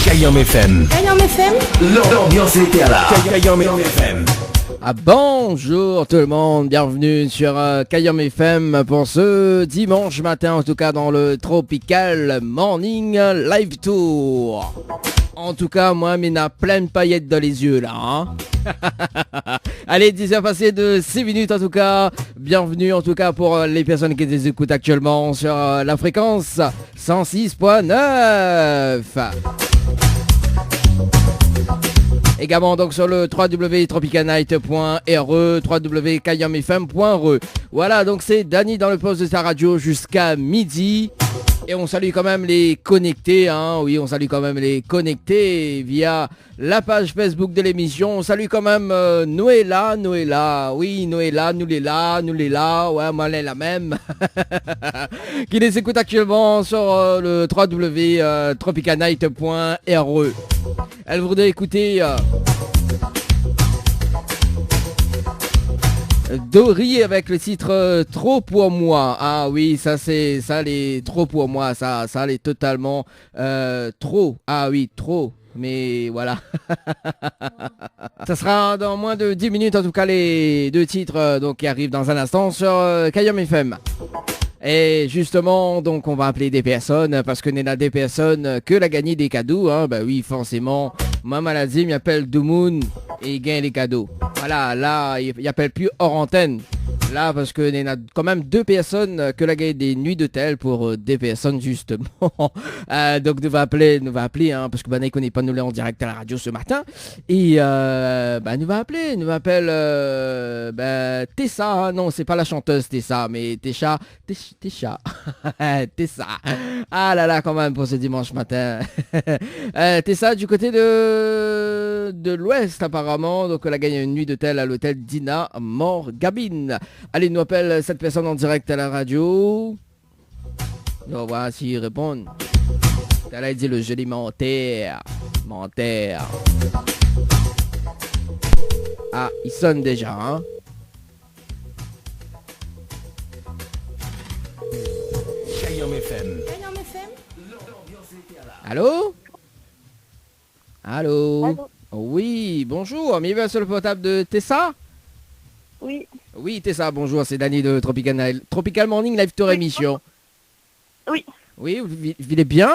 Kayam FM. Kayam FM. L'ambiance était là. Kayam FM. Bonjour tout le monde, bienvenue sur Kayam FM pour ce dimanche matin, en tout cas dans le Tropical Morning Live Tour. En tout cas, moi, il a plein de paillettes dans les yeux là. Hein. Allez, 10h passées de 6 minutes en tout cas. Bienvenue en tout cas pour les personnes qui les écoutent actuellement sur la fréquence 106.9. Également donc sur le www.tropicanight.re, www.kayamfm.re. Voilà, donc c'est Dany dans le poste de sa radio jusqu'à midi. Et on salue quand même les connectés, hein. Oui, on salue quand même les connectés via la page Facebook de l'émission. On salue quand même Noëlla. Oui, Noëlla, nous les là. Ouais, moi, elle est la même. Qui les écoute actuellement sur le www.tropicanight.re. Elle voudrait écouter Dory avec le titre Trop pour moi. Ah oui, ça les trop pour moi, ça les totalement trop. Ah oui, trop. Mais voilà. Ça sera dans moins de 10 minutes en tout cas les deux titres donc qui arrivent dans un instant sur Kayam FM. Et justement, donc on va appeler des personnes parce que n'est là des personnes que la gagner des cadeaux, hein. Bah oui, forcément. Ma maladie m'appelle Doumoun et il gagne les cadeaux. Voilà, là, il appelle plus hors antenne. Là, parce que il y a quand même deux personnes que la gagne des nuits d'hôtel pour des personnes justement. Donc nous va appeler, hein, parce que bah, il connaît pas nous là en direct à la radio ce matin. Et nous va appeler, nous appelle Tessa, hein. Non, c'est pas la chanteuse Tessa, mais Tessa. Tessa. Ah là là, quand même pour ce dimanche matin. Tessa du côté de l'ouest apparemment, donc elle a gagné une nuit d'hôtel à l'hôtel Dina Morgabine. Allez, nous appelle cette personne en direct à la radio. On va voir s'ils répondent. Elle a dit le joli menteur. Ah, il sonne déjà, hein. Kayam FM. Kayam FM. Allô? Allô? Oui, bonjour. Mais il va sur le portable de Tessa? Oui. Oui, Tessa, bonjour. C'est Dany de Tropical Morning Live Tour émission. Oui. Oui, vous vivez bien?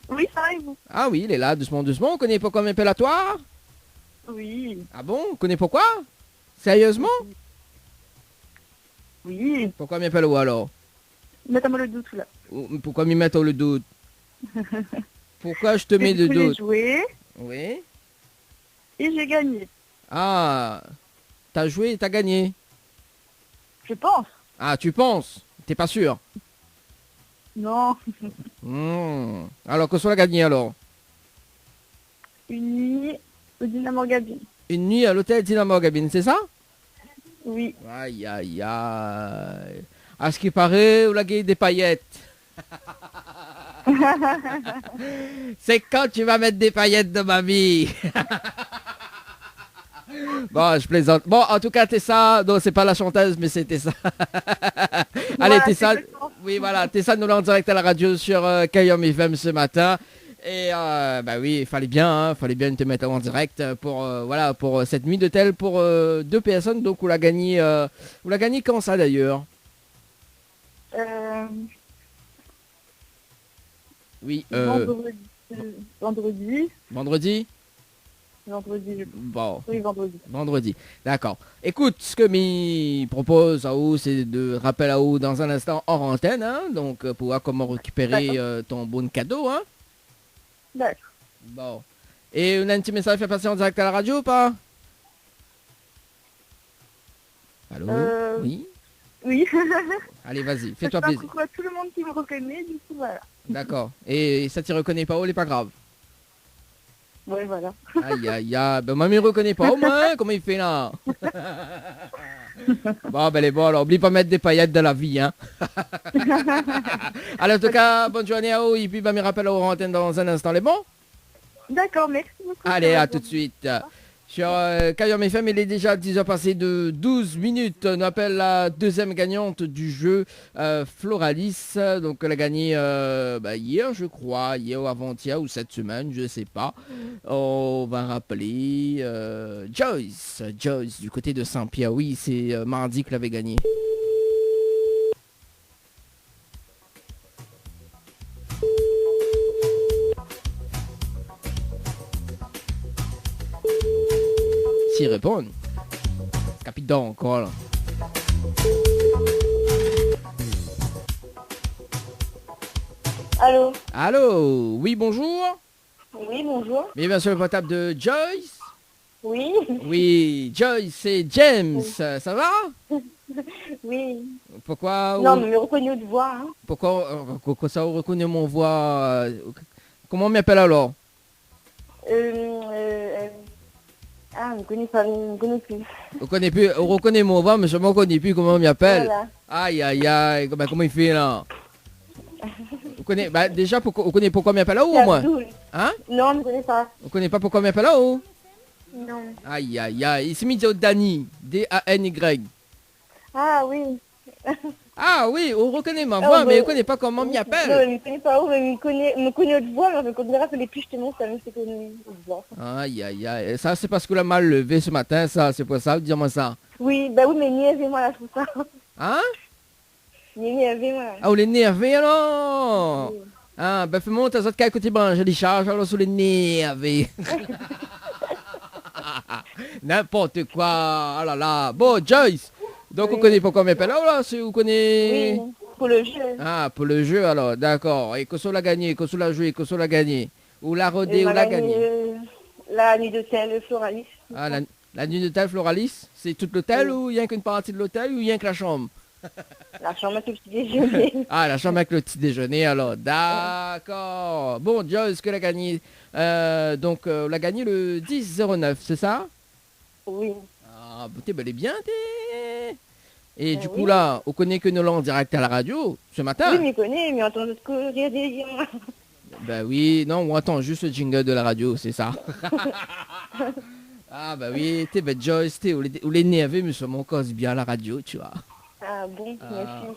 Oui, ça va et vous? Ah oui, il est là, doucement. On connaît pourquoi on m'appelle à toi? Oui. Ah bon? On connaît pourquoi? Sérieusement? Oui. Pourquoi m'appelle où alors? Mettez-moi le doute là. Pourquoi m'y mettre le doute? Pourquoi je te mets le doute? J'ai joué Oui. et j'ai gagné. Ah, t'as joué et t'as gagné. Je pense. Ah, tu penses? T'es pas sûr? Non. Alors, que soit la gagné alors? Une nuit au Dynamo Gabine. Une nuit à l'hôtel Dynamo Gabine, c'est ça? Oui. Aïe, aïe, aïe. À ce qui paraît, vous la gagné des paillettes. C'est quand tu vas mettre des paillettes de ma vie. Bon, je plaisante. Bon, en tout cas, Tessa, non, c'est pas la chanteuse, mais c'est Tessa. Allez, Ouais, Tessa, c'est ça. oui, voilà, Tessa nous l'a en direct à la radio sur Kayam FM ce matin. Et bah oui, il fallait bien te mettre en direct pour pour cette nuit d'hôtel pour deux personnes. Donc, vous la gagnez quand ça d'ailleurs? Oui, Vendredi. vendredi. Bon. Oui, vendredi. Vendredi, d'accord. Écoute, ce que m'y propose à vous, c'est de rappeler à vous dans un instant hors antenne, hein, donc pour voir comment récupérer ton bon cadeau, hein. D'accord. Bon. Et on a un petit message fait passer en direct à la radio ou pas? Allô? Oui. Oui. Allez, vas-y, fais-toi C'est un plaisir. coucou à tout le monde qui me reconnaît, du coup, voilà. D'accord. Et ça t'y reconnaît pas, oh, c'est pas grave. Ouais, voilà. Aïe, aïe, aïe. Ben, moi, il me reconnaît pas au moins. Comment il fait là? Bon, ben, les bon, alors, oublie pas de mettre des paillettes dans la vie, hein. Alors, en tout cas, bonne journée à vous. Et puis, ben, me rappelle aux antennes dans un instant, les bons? D'accord, merci beaucoup. Allez, à tout de suite. Sur Kayom FM, il est déjà 10h passé de 12 minutes. On appelle la deuxième gagnante du jeu, Floralis. Donc elle a gagné hier, je crois, hier ou avant-hier ou cette semaine, je sais pas. On va rappeler Joyce du côté de Saint-Pierre. Oui, c'est mardi qu'elle avait gagné. S'ils répondent. Capitaine encore là. Allô? Allô? Oui, bonjour. Oui, bonjour. Bienvenue sur le portable de Joyce. Oui. Oui, Joyce, c'est James. Ça va? Oui. Pourquoi? Non, mais me reconnu de voix. Hein. Pourquoi ça reconnaît mon voix? Comment on m'appelle alors? On ne connaît pas, on ne connaît plus. On reconnaît mon voix, mais je ne connais plus comment on m'appelle. Voilà. Aïe, aïe, aïe. Comment il fait là? Déjà, on connaît pourquoi on m'appelle là-haut au moins? Hein? Non, on ne connaît pas. On connaît pas pourquoi on m'appelle là-haut? Non. Aïe, aïe, aïe. Il s'est mis Dany. D-A-N-Y. Ah oui. Ah oui, on reconnaît ma voix, mais on ne connaît pas comment on m'y Non, appelle. mais ne connaît pas où, mais me connaît de voix, mais je ne me rappelle plus justement, ça me fait connaître de voix. Aïe, aïe, aïe. Ça, c'est parce que la mal levé ce matin, ça. C'est pour ça, dis-moi ça. Oui, oui, mais niaisez-moi là, tout ça. Hein? Niaisez-moi. Ah, on est énervé alors? Oui. Ah, fais-moi tes autres côté branche, les charges, alors sur les nerfs. N'importe quoi. Oh là là. Bon, Joyce. Donc, Oui. on connaît pourquoi on m'appelle là, si vous connaissez... Oui, pour le jeu. Ah, pour le jeu, alors, d'accord. Et que ça l'a gagné, que ça l'a joué, que ça l'a gagné. Ou l'a rodé, ou l'a gagné. La nuit d'hôtel Floralis. Ah, la nuit d'hôtel Floralis, c'est tout l'hôtel ou rien qu'une partie de l'hôtel ou rien que la chambre? La chambre avec le petit déjeuner. Ah, la chambre avec le petit déjeuner, alors. D'accord. Bon, Joyce, que l'a gagné? L'a gagné le 10-09, c'est ça? Oui. Ah, t'es bel et bien, t'es... Et du coup, oui. là, on connaît que nous l'en direct à la radio, ce matin. Oui, mais je connais, mais entend d'autres courriers des gens. Ben oui, non, on attend juste le jingle de la radio, c'est ça. Ah, bah oui, t'es bête, Joyce, t'es... Ou les nerveux, mais sur mon cause bien à la radio, tu vois. Ah bon, merci.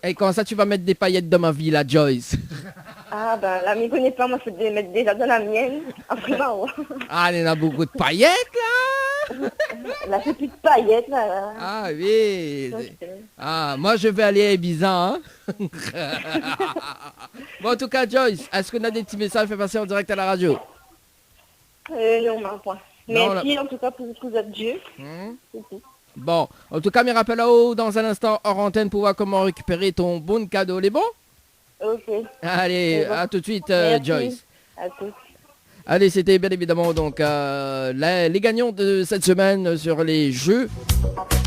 Et quand ça, tu vas mettre des paillettes dans ma vie, là, Joyce? Ah bah là, mais connais pas, moi je peux les mettre déjà dans la mienne. Après, bah ouais. Ah, il y en a beaucoup de paillettes, là? Là, c'est plus de paillettes, là. Ah oui. Donc, Ah, moi je vais aller à Ibiza. Hein? Bon, en tout cas, Joyce, est-ce qu'on a des petits messages fait passer en direct à la radio? non, mais point. Non, Merci en tout cas pour votre jeu. C'est tout. Bon, en tout cas, mes rappels là-haut dans un instant hors antenne pour voir comment récupérer ton bon cadeau. Les bons? Ok. Allez, C'est bon. à tout de suite, Merci. Joyce. À tous. Allez, c'était bien évidemment donc les gagnants de cette semaine sur les jeux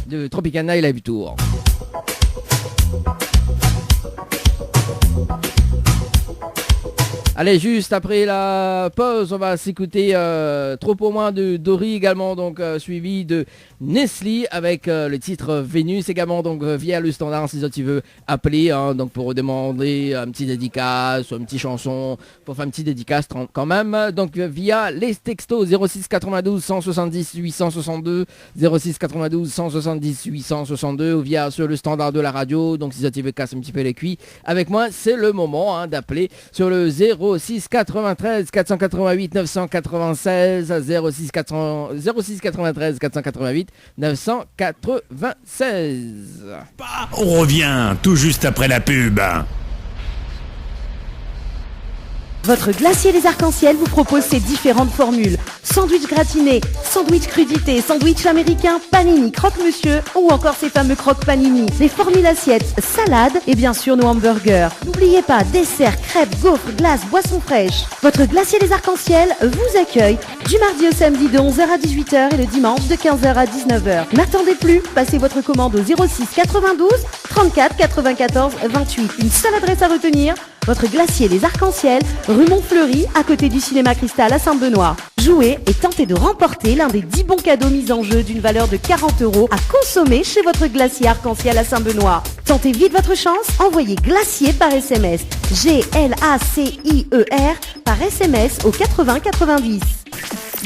de Tropicana et Live Tour. Allez, juste après la pause, on va s'écouter Trop pour moi de Dory également, donc suivi de Nestlé avec le titre Vénus également, donc via le standard si tu veux appeler, hein, donc pour demander un petit dédicace ou une petite chanson, pour faire une petite dédicace quand même, donc via les textos 06 92 170 862, 06 92 170 862 ou via sur le standard de la radio, donc si tu veux casser un petit peu les cuits, avec moi c'est le moment hein, d'appeler sur le 06 93 488 996 06 93 488 996. On revient tout juste après la pub. Votre glacier des arcs-en-ciel vous propose ses différentes formules. Sandwich gratiné, sandwich crudité, sandwich américain, panini, croque-monsieur ou encore ces fameux croque-panini. Les formules assiettes, salades et bien sûr nos hamburgers. N'oubliez pas, dessert, crêpes, gaufres, glaces, boissons fraîches. Votre glacier des arcs-en-ciel vous accueille du mardi au samedi de 11h à 18h et le dimanche de 15h à 19h. N'attendez plus, passez votre commande au 06 92 34 94 28. Une seule adresse à retenir, votre glacier des arcs-en-ciel, rue Montfleury, à côté du cinéma Cristal à Saint-Benoît. Jouez et tentez de remporter l'un des 10 bons cadeaux mis en jeu d'une valeur de 40 € à consommer chez votre glacier arc-en-ciel à Saint-Benoît. Tentez vite votre chance, envoyez glacier par SMS. GLACIER par SMS au 80 90.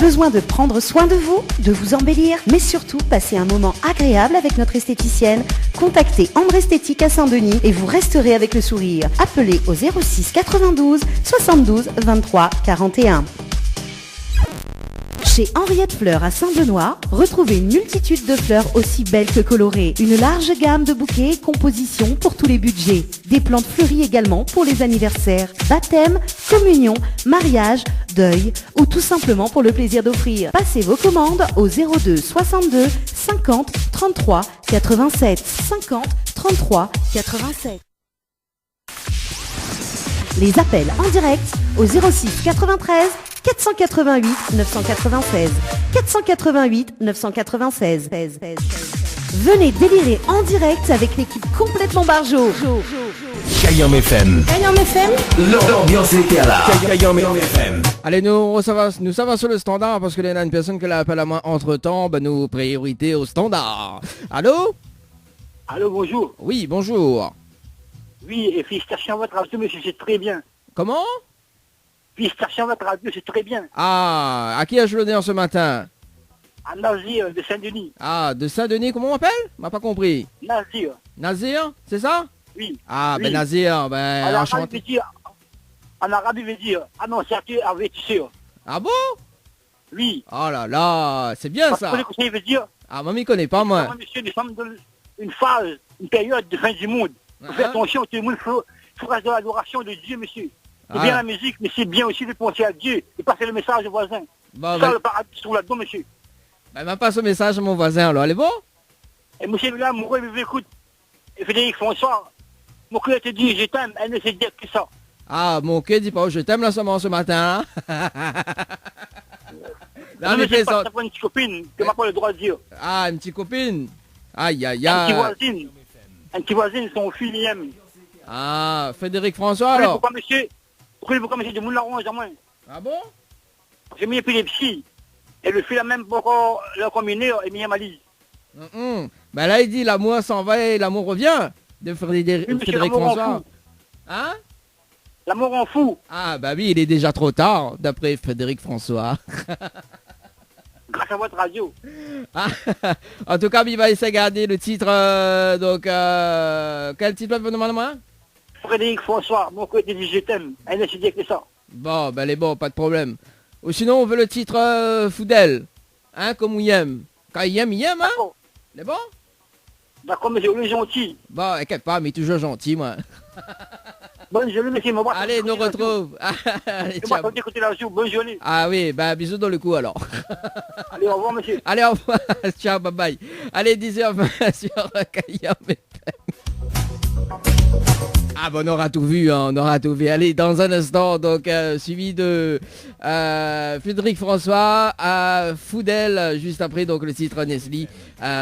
Besoin de prendre soin de vous, de vous embellir, mais surtout passer un moment agréable avec notre esthéticienne? Contactez Ambre Esthétique à Saint-Denis et vous resterez avec le sourire. Appelez au 06 92 72 23 41. Chez Henriette Fleurs à Saint-Benoît, retrouvez une multitude de fleurs aussi belles que colorées. Une large gamme de bouquets et compositions pour tous les budgets. Des plantes fleuries également pour les anniversaires, baptêmes, communions, mariages, deuil ou tout simplement pour le plaisir d'offrir. Passez vos commandes au 02 62 50 33 87 50 33 87. Les appels en direct au 06 93 488 996 488 996. Venez délirer en direct avec l'équipe complètement Barjo. Kayam FM. Kayam FM. L'ambiance était là. Kayam FM. Allez, nous ça va sur le standard parce qu'il y a une personne qui l'appelle à moi entre-temps. Ben, nous, priorité au standard. Allô? Allô, bonjour. Oui, bonjour. Oui, et félicitations à votre radio, monsieur, c'est très bien. Comment? Félicitations à votre radio, c'est très bien. Ah, à qui ai-je l'honneur ce matin? À Nazir de Saint-Denis. Ah, de Saint-Denis, comment on m'appelle? M'a pas compris. Nazir. Nazir, c'est ça? Oui. Ah, oui. ben Nazir, ben enchanté. En arabe, il veut dire annonciateur avertisseur. Ah bon? Oui. Oh là là, c'est bien ça. Parce que il veut dire, Ah, moi, m'y connais pas, moi. monsieur, nous sommes dans une phase, une période de fin du monde. Il faut faire attention, tout le monde fera de l'adoration de Dieu, monsieur. C'est bien la musique, mais c'est bien aussi de penser à Dieu et passer le message aux voisins. Bon, Ça, le paradis se trouve là-dedans, monsieur. Ben, m'a passe au message à mon voisin, alors, elle est bon? Et monsieur, là, mon il écoute. Et Frédéric François, mon cœur te dit, je t'aime, elle ne sait dire que ça. Ah, mon cœur dit pas, je t'aime là seulement ce matin, hein? Non, mais c'est ça. pas une petite copine que m'a pas le droit de dire. Ah, une petite copine. Aïe, aïe, Un petit aïe. voisine. Un petit voisine, son fils, il aime. Ah, Frédéric François, alors? Pourquoi monsieur de Moulin à moi? Ah bon? J'ai mis épilepsie. Et le fil a même pas encore le combiné et mis à malise. Ben là, il dit l'amour s'en va et l'amour revient. De Frédéric, Oui, monsieur, Frédéric l'amour en François. fou. Hein? L'amour en fou. Ah, bah oui, il est déjà trop tard, d'après Frédéric François. Grâce à votre radio. Ah, en tout cas, il va essayer de garder le titre. Quel titre vous demandez moi? Frédéric François, mon côté dit je t'aime. Elle ne sait dire que ça. Bon, ben elle est bon, pas de problème. Ou sinon, on veut le titre Foudel. Hein, comme il aime. Quand il aime, hein? D'accord. C'est bon? D'accord, monsieur, on est gentil. Bon, inquiète pas, mais toujours gentil, moi. Bonne journée, monsieur. Allez, nous retrouve. Allez, Je vais ciao. écouter la radio. Bonne journée. Ah oui, bah bisous dans le cou alors. Allez, au revoir, monsieur. Allez, au revoir. Ciao, bye bye. Allez, 10h20 sur Kayam FM. Ah bon, on aura tout vu, hein, on aura tout vu. Allez, dans un instant, donc suivi de Frédéric François à Foudel, juste après donc le titre Nestlé,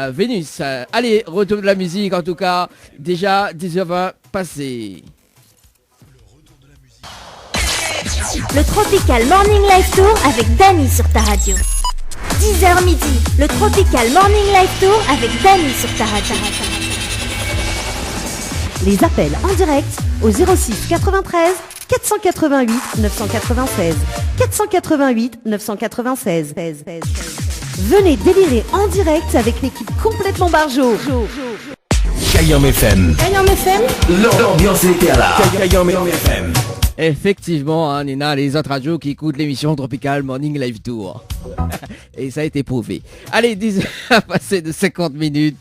Vénus. Allez, retour de la musique en tout cas, déjà 10h20 passé. Le Tropical Morning Live Tour avec Dany sur ta radio. 10h midi, le Tropical Morning Live Tour avec Dany sur ta radio. Les appels en direct au 06 93 488 996 488 996. Venez délirer en direct avec l'équipe complètement Barjo. Kayam FM. Kayam FM. L'ambiance était là. Kayam FM. Effectivement, hein, Nina, les autres radios qui écoutent l'émission Tropical Morning Live Tour. Et ça a été prouvé. Allez, 10 à passer de 50 minutes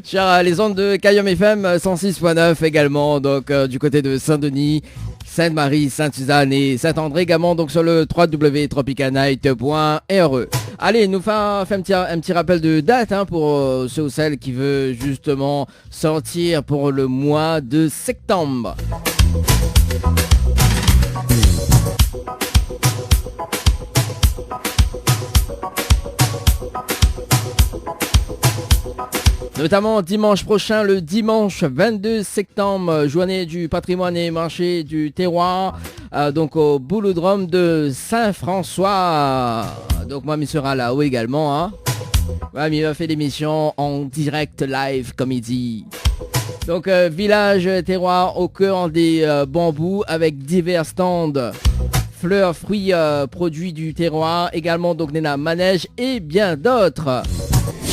sur les ondes de Kayam FM 106.9 également, donc du côté de Saint-Denis, Sainte-Marie, Sainte-Suzanne et Saint-André également, donc sur le www.tropicalnight.re. Allez, nous fait un petit rappel de date hein, pour ceux ou celles qui veulent justement sortir pour le mois de septembre. Notamment dimanche prochain, le dimanche 22 septembre, journée du patrimoine et marché du terroir, donc au Boulodrome de Saint-François. Donc moi, il sera là-haut également. Hein. Ouais, mais il va faire l'émission en direct live, comme il dit. Donc village terroir au cœur des bambous avec divers stands. fleurs, fruits, produits du terroir. Également donc Nena Manège et bien d'autres.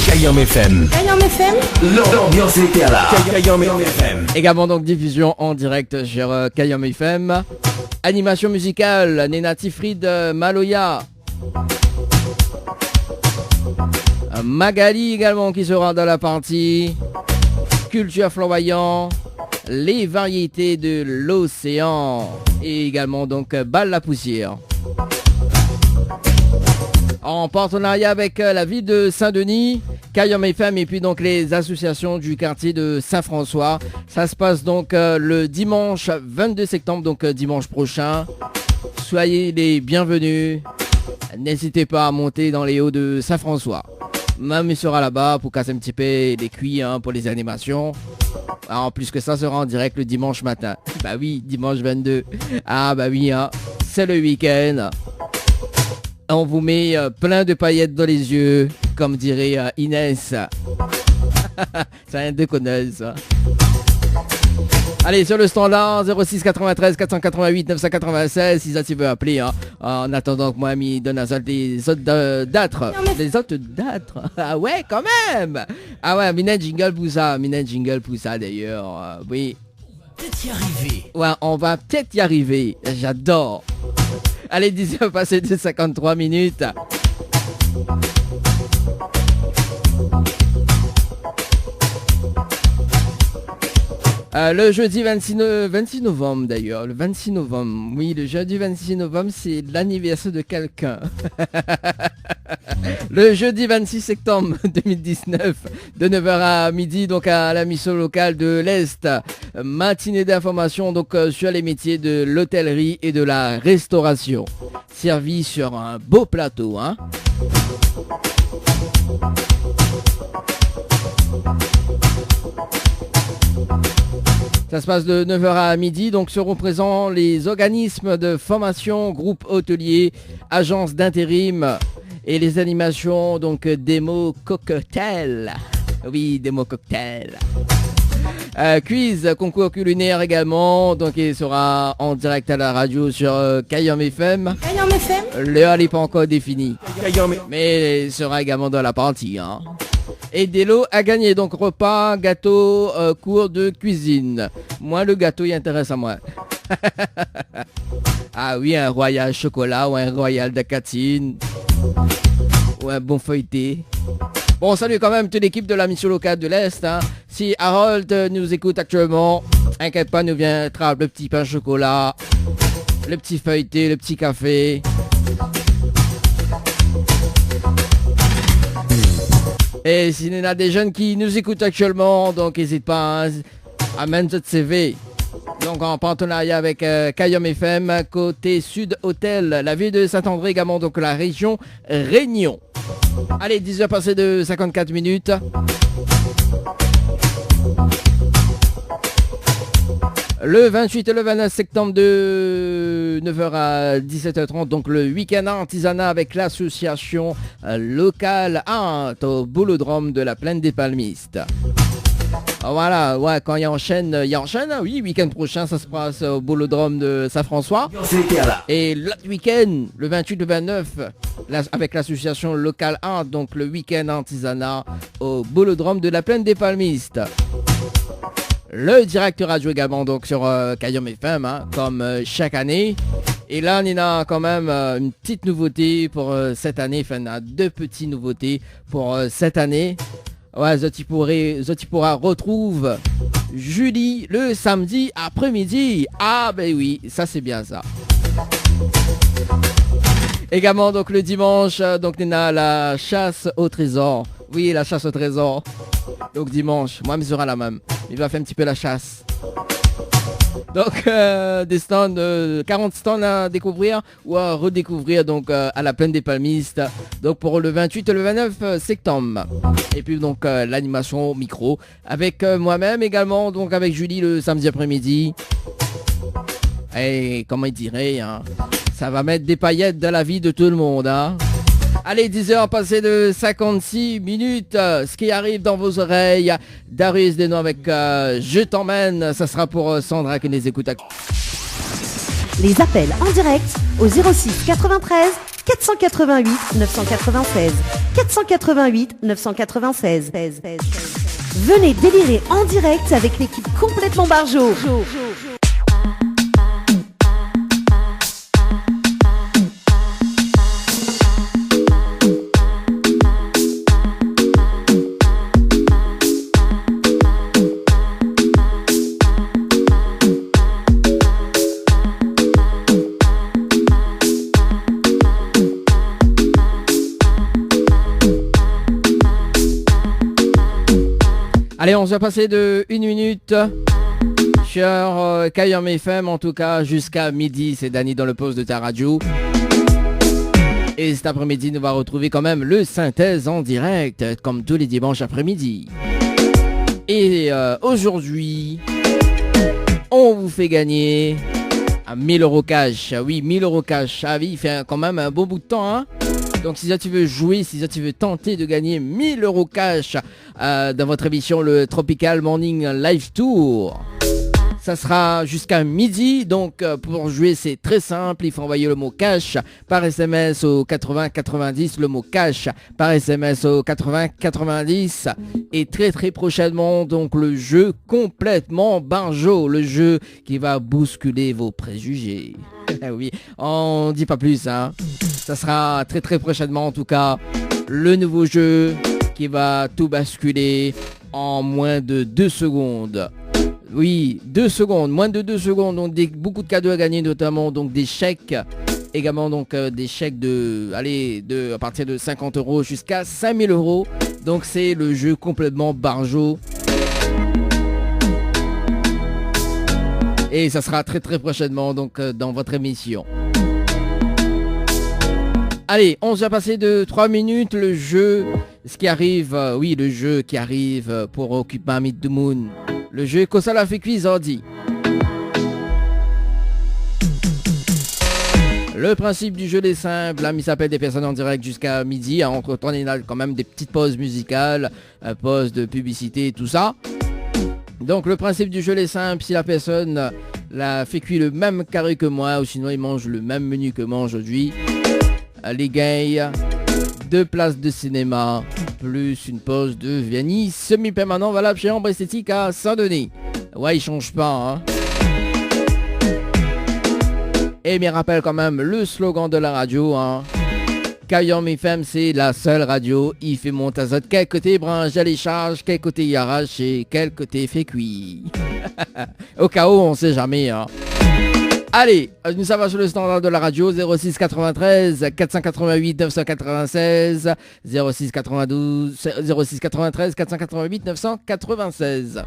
Kayam FM. Kayam FM. L'ambiance était là. Kayam FM. Également donc diffusion en direct sur Kayam FM. Animation musicale, Nena Tifrid Maloya. Magali également qui sera dans la partie. Culture flamboyant. Les variétés de l'océan. Et également donc Balle la poussière. En partenariat avec la ville de Saint-Denis, Kayam FM et puis donc les associations du quartier de Saint-François. Ça se passe donc le dimanche 22 septembre, donc dimanche prochain. Soyez les bienvenus. N'hésitez pas à monter dans les hauts de Saint-François. Mamie sera là-bas pour casser un petit peu les cuits pour les animations. En plus que ça sera en direct le dimanche matin. Bah oui, dimanche 22. Ah bah oui, c'est le week-end. On vous met plein de paillettes dans les yeux, comme dirait Inès. C'est un déconneuse, ça. Allez, sur le standard 06 93 488 996, si ça tu veux appeler. En attendant que moi, m'y donne des autres d'âtres. Des autres d'âtres. Ah ouais, quand même. Ah ouais, Minette Jingle pour ça. Minette Jingle pour ça, d'ailleurs. Oui. Peut-être y arriver. Ouais, on va peut-être y arriver. J'adore. Allez, 10h passé de 53 minutes. Le jeudi 26 novembre d'ailleurs, le 26 novembre, oui, le jeudi 26 novembre, c'est l'anniversaire de quelqu'un. Le jeudi 26 septembre 2019, de 9h à midi, donc à la mission locale de l'Est, matinée d'information donc sur les métiers de l'hôtellerie et de la restauration, servi sur un beau plateau, Ça se passe de 9h à midi, donc seront présents les organismes de formation, groupes hôteliers, agences d'intérim et les animations, donc démo cocktail. Oui, démo cocktail. Quiz, concours culinaire également, donc il sera en direct à la radio sur Kayam FM. Kayam FM. L'heure n'est pas encore définie, mais il sera également dans la partie. Et des lots à gagner, donc repas, gâteau, cours de cuisine. Moi, le gâteau, il intéresse à moi. Ah oui, un royal chocolat ou un royal d'acatine. Ou un bon feuilleté. Bon, salut quand même toute l'équipe de la mission locale de l'Est. Si Harold nous écoute actuellement, inquiète pas, nous viendra le petit pain au chocolat, le petit feuilleté, le petit café. Et s'il y en a des jeunes qui nous écoutent actuellement, donc n'hésite pas à mettre votre CV. Donc en partenariat avec Kayam FM, côté Sud Hôtel, la ville de Saint-André également, donc la région Réunion. Allez, 10h passées de 54 minutes. Le 28 et le 29 septembre de 9h à 17h30, donc le week-end artisanat avec l'association locale Art au Boulodrome de la Plaine des Palmistes. Voilà, ouais, quand il enchaîne, oui, week-end prochain, ça se passe au Boulodrome de Saint-François. Et l'autre week-end, le 28 et le 29, avec l'association locale Art, donc le week-end artisanat au Boulodrome de la Plaine des Palmistes. Le direct radio également donc sur Kayam FM, comme chaque année. Et là, on a quand même une petite nouveauté pour cette année. Enfin, on a deux petites nouveautés pour cette année. Ouais, Zoti pourra retrouve Julie le samedi après-midi. Ah ben oui, ça c'est bien ça. Également donc le dimanche, donc on a la chasse au trésor. Oui, la chasse au trésor. Donc dimanche, moi il sera la même. Il va faire un petit peu la chasse. Donc des stands, 40 stands à découvrir ou à redécouvrir donc à la Plaine des Palmistes. Donc pour le 28 et le 29 septembre. Et puis donc l'animation au micro avec moi-même également, donc avec Julie le samedi après-midi. Et comment il dirait, ça va mettre des paillettes dans la vie de tout le monde. Allez, 10h passées de 56 minutes. Ce qui arrive dans vos oreilles, Darius Desnois avec Je t'emmène. Ça sera pour Sandra qui les écoute. Les appels en direct au 06 93 488 996. 488 996. Venez délirer en direct avec l'équipe complètement Barjo. Allez, on se va passer de 1 minute sur Kayam FM, en tout cas jusqu'à midi. C'est Dany dans le poste de ta radio. Et cet après-midi, nous va retrouver quand même le synthèse en direct, comme tous les dimanches après-midi. Et aujourd'hui, on vous fait gagner 1000 € cash. Oui, 1000 € cash. Ah oui, il fait quand même un beau bout de temps, hein. Donc si tu veux jouer, si tu veux tenter de gagner 1000 € cash dans votre émission, le Tropical Morning Live Tour, ça sera jusqu'à midi. Donc pour jouer, c'est très simple. Il faut envoyer le mot cash par SMS au 80 90, le mot cash par SMS au 80 90. Et très très prochainement, donc le jeu complètement Barjo, le jeu qui va bousculer vos préjugés. Oui, on dit pas plus, hein. Ça sera très très prochainement, en tout cas, le nouveau jeu qui va tout basculer en moins de 2 secondes. Oui, 2 secondes, moins de 2 secondes. Donc beaucoup de cadeaux à gagner, notamment donc des chèques. Également donc des chèques à partir de 50 € jusqu'à 5000 €. Donc c'est le jeu complètement Barjo. Et ça sera très très prochainement donc dans votre émission. Allez, on va passer de 3 minutes. Le jeu, ce qui arrive, le jeu qui arrive pour Occupy Meet the Moon. Le jeu Kosala fait quiz ordi. Le principe du jeu est simple, il s'appelle des personnes en direct jusqu'à midi. Entre-temps, il y a quand même des petites pauses musicales, pauses de publicité, tout ça. Donc le principe du jeu est simple, si la personne fait cuire le même carré que moi, ou sinon il mange le même menu que moi aujourd'hui, les gays, 2 places de cinéma, plus une pause de Vianney semi-permanent valable chez Ambre Esthétique à Saint-Denis. Ouais, il change pas, hein. Et me rappelle quand même le slogan de la radio, hein. Kayam FM, c'est la seule radio, il fait monter à zot. Quel côté branche à les charges, quel côté y arrache et quel côté fait cuire. Au cas où, on sait jamais, hein. Allez, nous sommes sur le standard de la radio, 06 93 488 996, 06 93 488 996.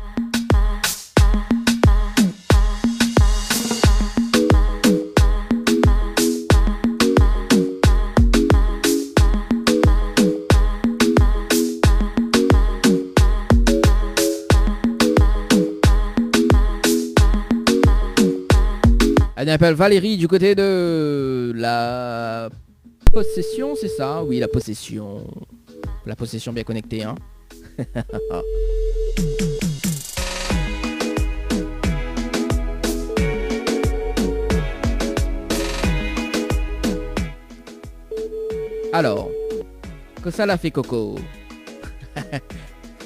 Elle appelle Valérie du côté de la possession, c'est ça? Oui, la possession. La possession bien connectée, hein. Alors, que ça l'a fait Coco?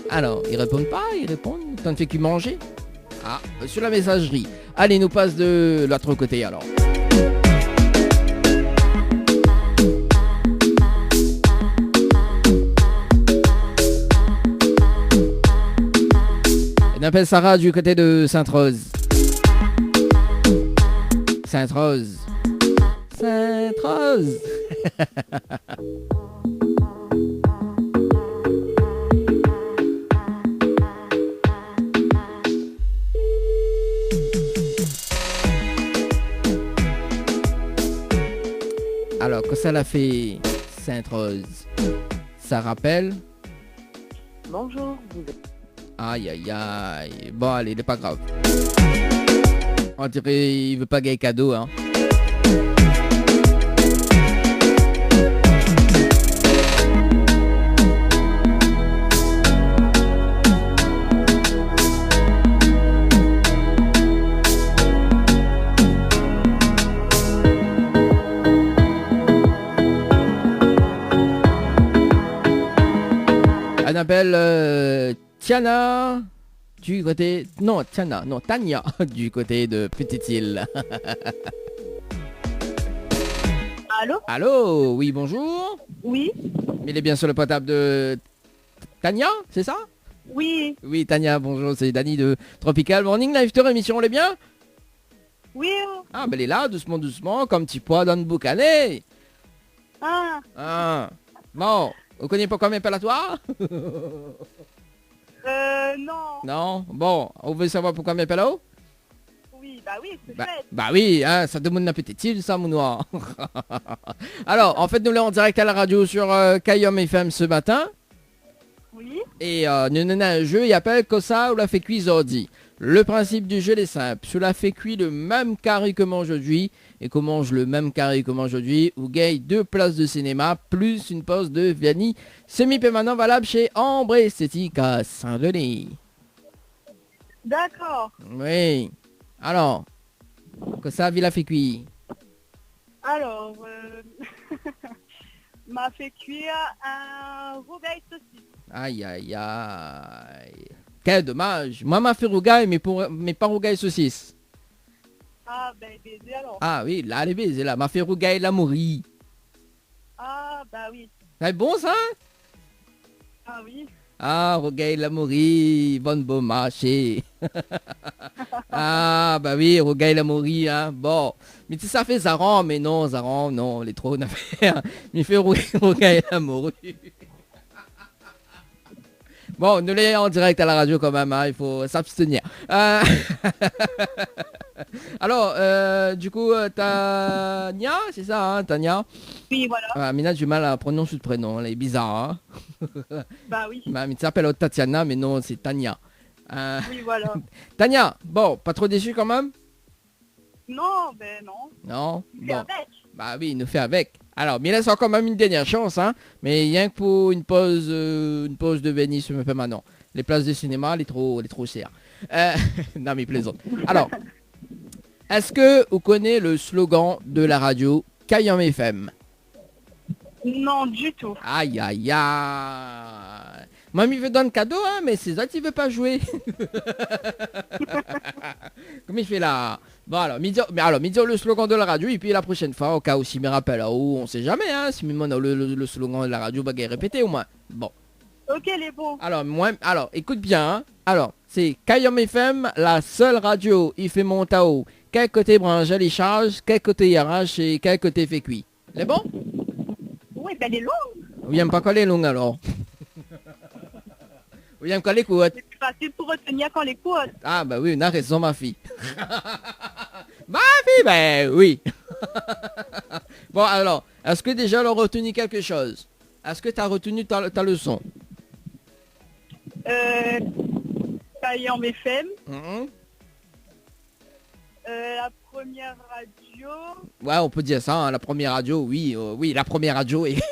Alors, ils répondent pas, ils répondent. T'en fais que manger? Ah, sur la messagerie. Allez, nous passe de l'autre côté alors. On appelle Sarah du côté de Sainte-Rose. Sainte-Rose. Sainte-Rose. Alors, que ça l'a fait Sainte-Rose, ça rappelle? Bonjour. Aïe, aïe, aïe. Bon, allez, c'est pas grave. On dirait il veut pas gagner cadeau, hein. On appelle Tiana du côté... Non, Tiana, non, Tania du côté de Petite-Île. Allô? Allô, oui, bonjour. Oui? Il est bien sur le portable de Tania, c'est ça? Oui. Oui, Tania, bonjour, c'est Dani de Tropical Morning Live Tour, émission, on est bien? Oui. Ah, ben elle est là, doucement, doucement, comme petit pois dans le boucanet. Ah. Ah, bon, vous connaissez pas comment appelle-toi? Non. Non, bon, on veut savoir pourquoi m'appelle là-haut? Oui, c'est chouette. Bah oui, hein, ça demande un petit île, ça, mon noir. Alors, en fait, nous l'avons en direct à la radio sur Kayom FM ce matin. Oui. Et nous avons un jeu, il appelle Cosa ou la fait cuire ordi. Le principe du jeu est simple. Cela fait cuire le même carré que moi aujourd'hui. Et qu'on mange le même carré que moi aujourd'hui. Ou gagne 2 places de cinéma plus une pause de Vianney. Semi-permanent valable chez Ambre Esthétique à Saint-Denis. D'accord. Oui. Alors, Cosa la fait cuire. Alors, m'a fait cuire un rougail saucisse. Aïe, aïe, aïe. Quel dommage. Moi, m'a fait rougail, mais pas rougail saucisse. Ah, ben, baiser alors. Ah oui, là, les baisers, là. M'a fait rougail la mourie. Ah, bah oui. C'est bon, ça? Ah oui. Ah, rougail la mourie. Bonne beau marché. Ah, bah oui, rougail la mourie, hein. Bon. Mais si ça fait Zaran, mais non, Zaran, non, les trop d'affaires. Il fait rougail la mourie. Bon, nous l'avons en direct à la radio quand même, hein, il faut s'abstenir. Alors, du coup, Tania, c'est ça, hein, Tania? Oui, voilà. Ah, Mina, j'ai du mal à prononcer le prénom, elle est bizarre. Hein. Bah oui. Bah, mais tu s'appelles Tatiana, mais non, c'est Tania. Oui, voilà. Tania, bon, pas trop déçu quand même? Non, ben non. Non? Il fait Bon. avec. Bah oui, il nous fait avec. Alors, mais il laisse quand même une dernière chance, hein. Mais rien que pour une pause de Venise, je me fais maintenant. Les places de cinéma, elle est trop chère. Non, mais plaisante. Alors, est-ce que vous connaissez le slogan de la radio Kayom FM? Non, du tout. Aïe, aïe, aïe. Moi, il veut donner cadeau, hein, mais c'est ça qui veut pas jouer. Comment il fait là? Bon, alors, me dire le slogan de la radio, et puis la prochaine fois, au cas où s'il me rappelle là-haut, on sait jamais, hein, si on a le slogan de la radio, bah, répéter au moins. Bon. Ok, les bons. Alors, écoute bien, hein. Alors, c'est Kayom FM, la seule radio, il fait mon tao. Quel côté branche les charges, quel côté arrache et quel côté fait cuit. C'est bon? Oui, ben les longues. Vous n'aimez pas quand les longues alors? Vous n'aimez quand les courtes? C'est plus facile pour retenir quand les courtes. Ah bah oui, on a raison ma fille. Ma fille, ben oui. Bon alors, est-ce que déjà on a retenu quelque chose? Est-ce que tu as retenu ta leçon? Kayom FM. Mm-hmm. La première radio. Ouais, on peut dire ça, hein, la première radio, oui, oui, la première radio est...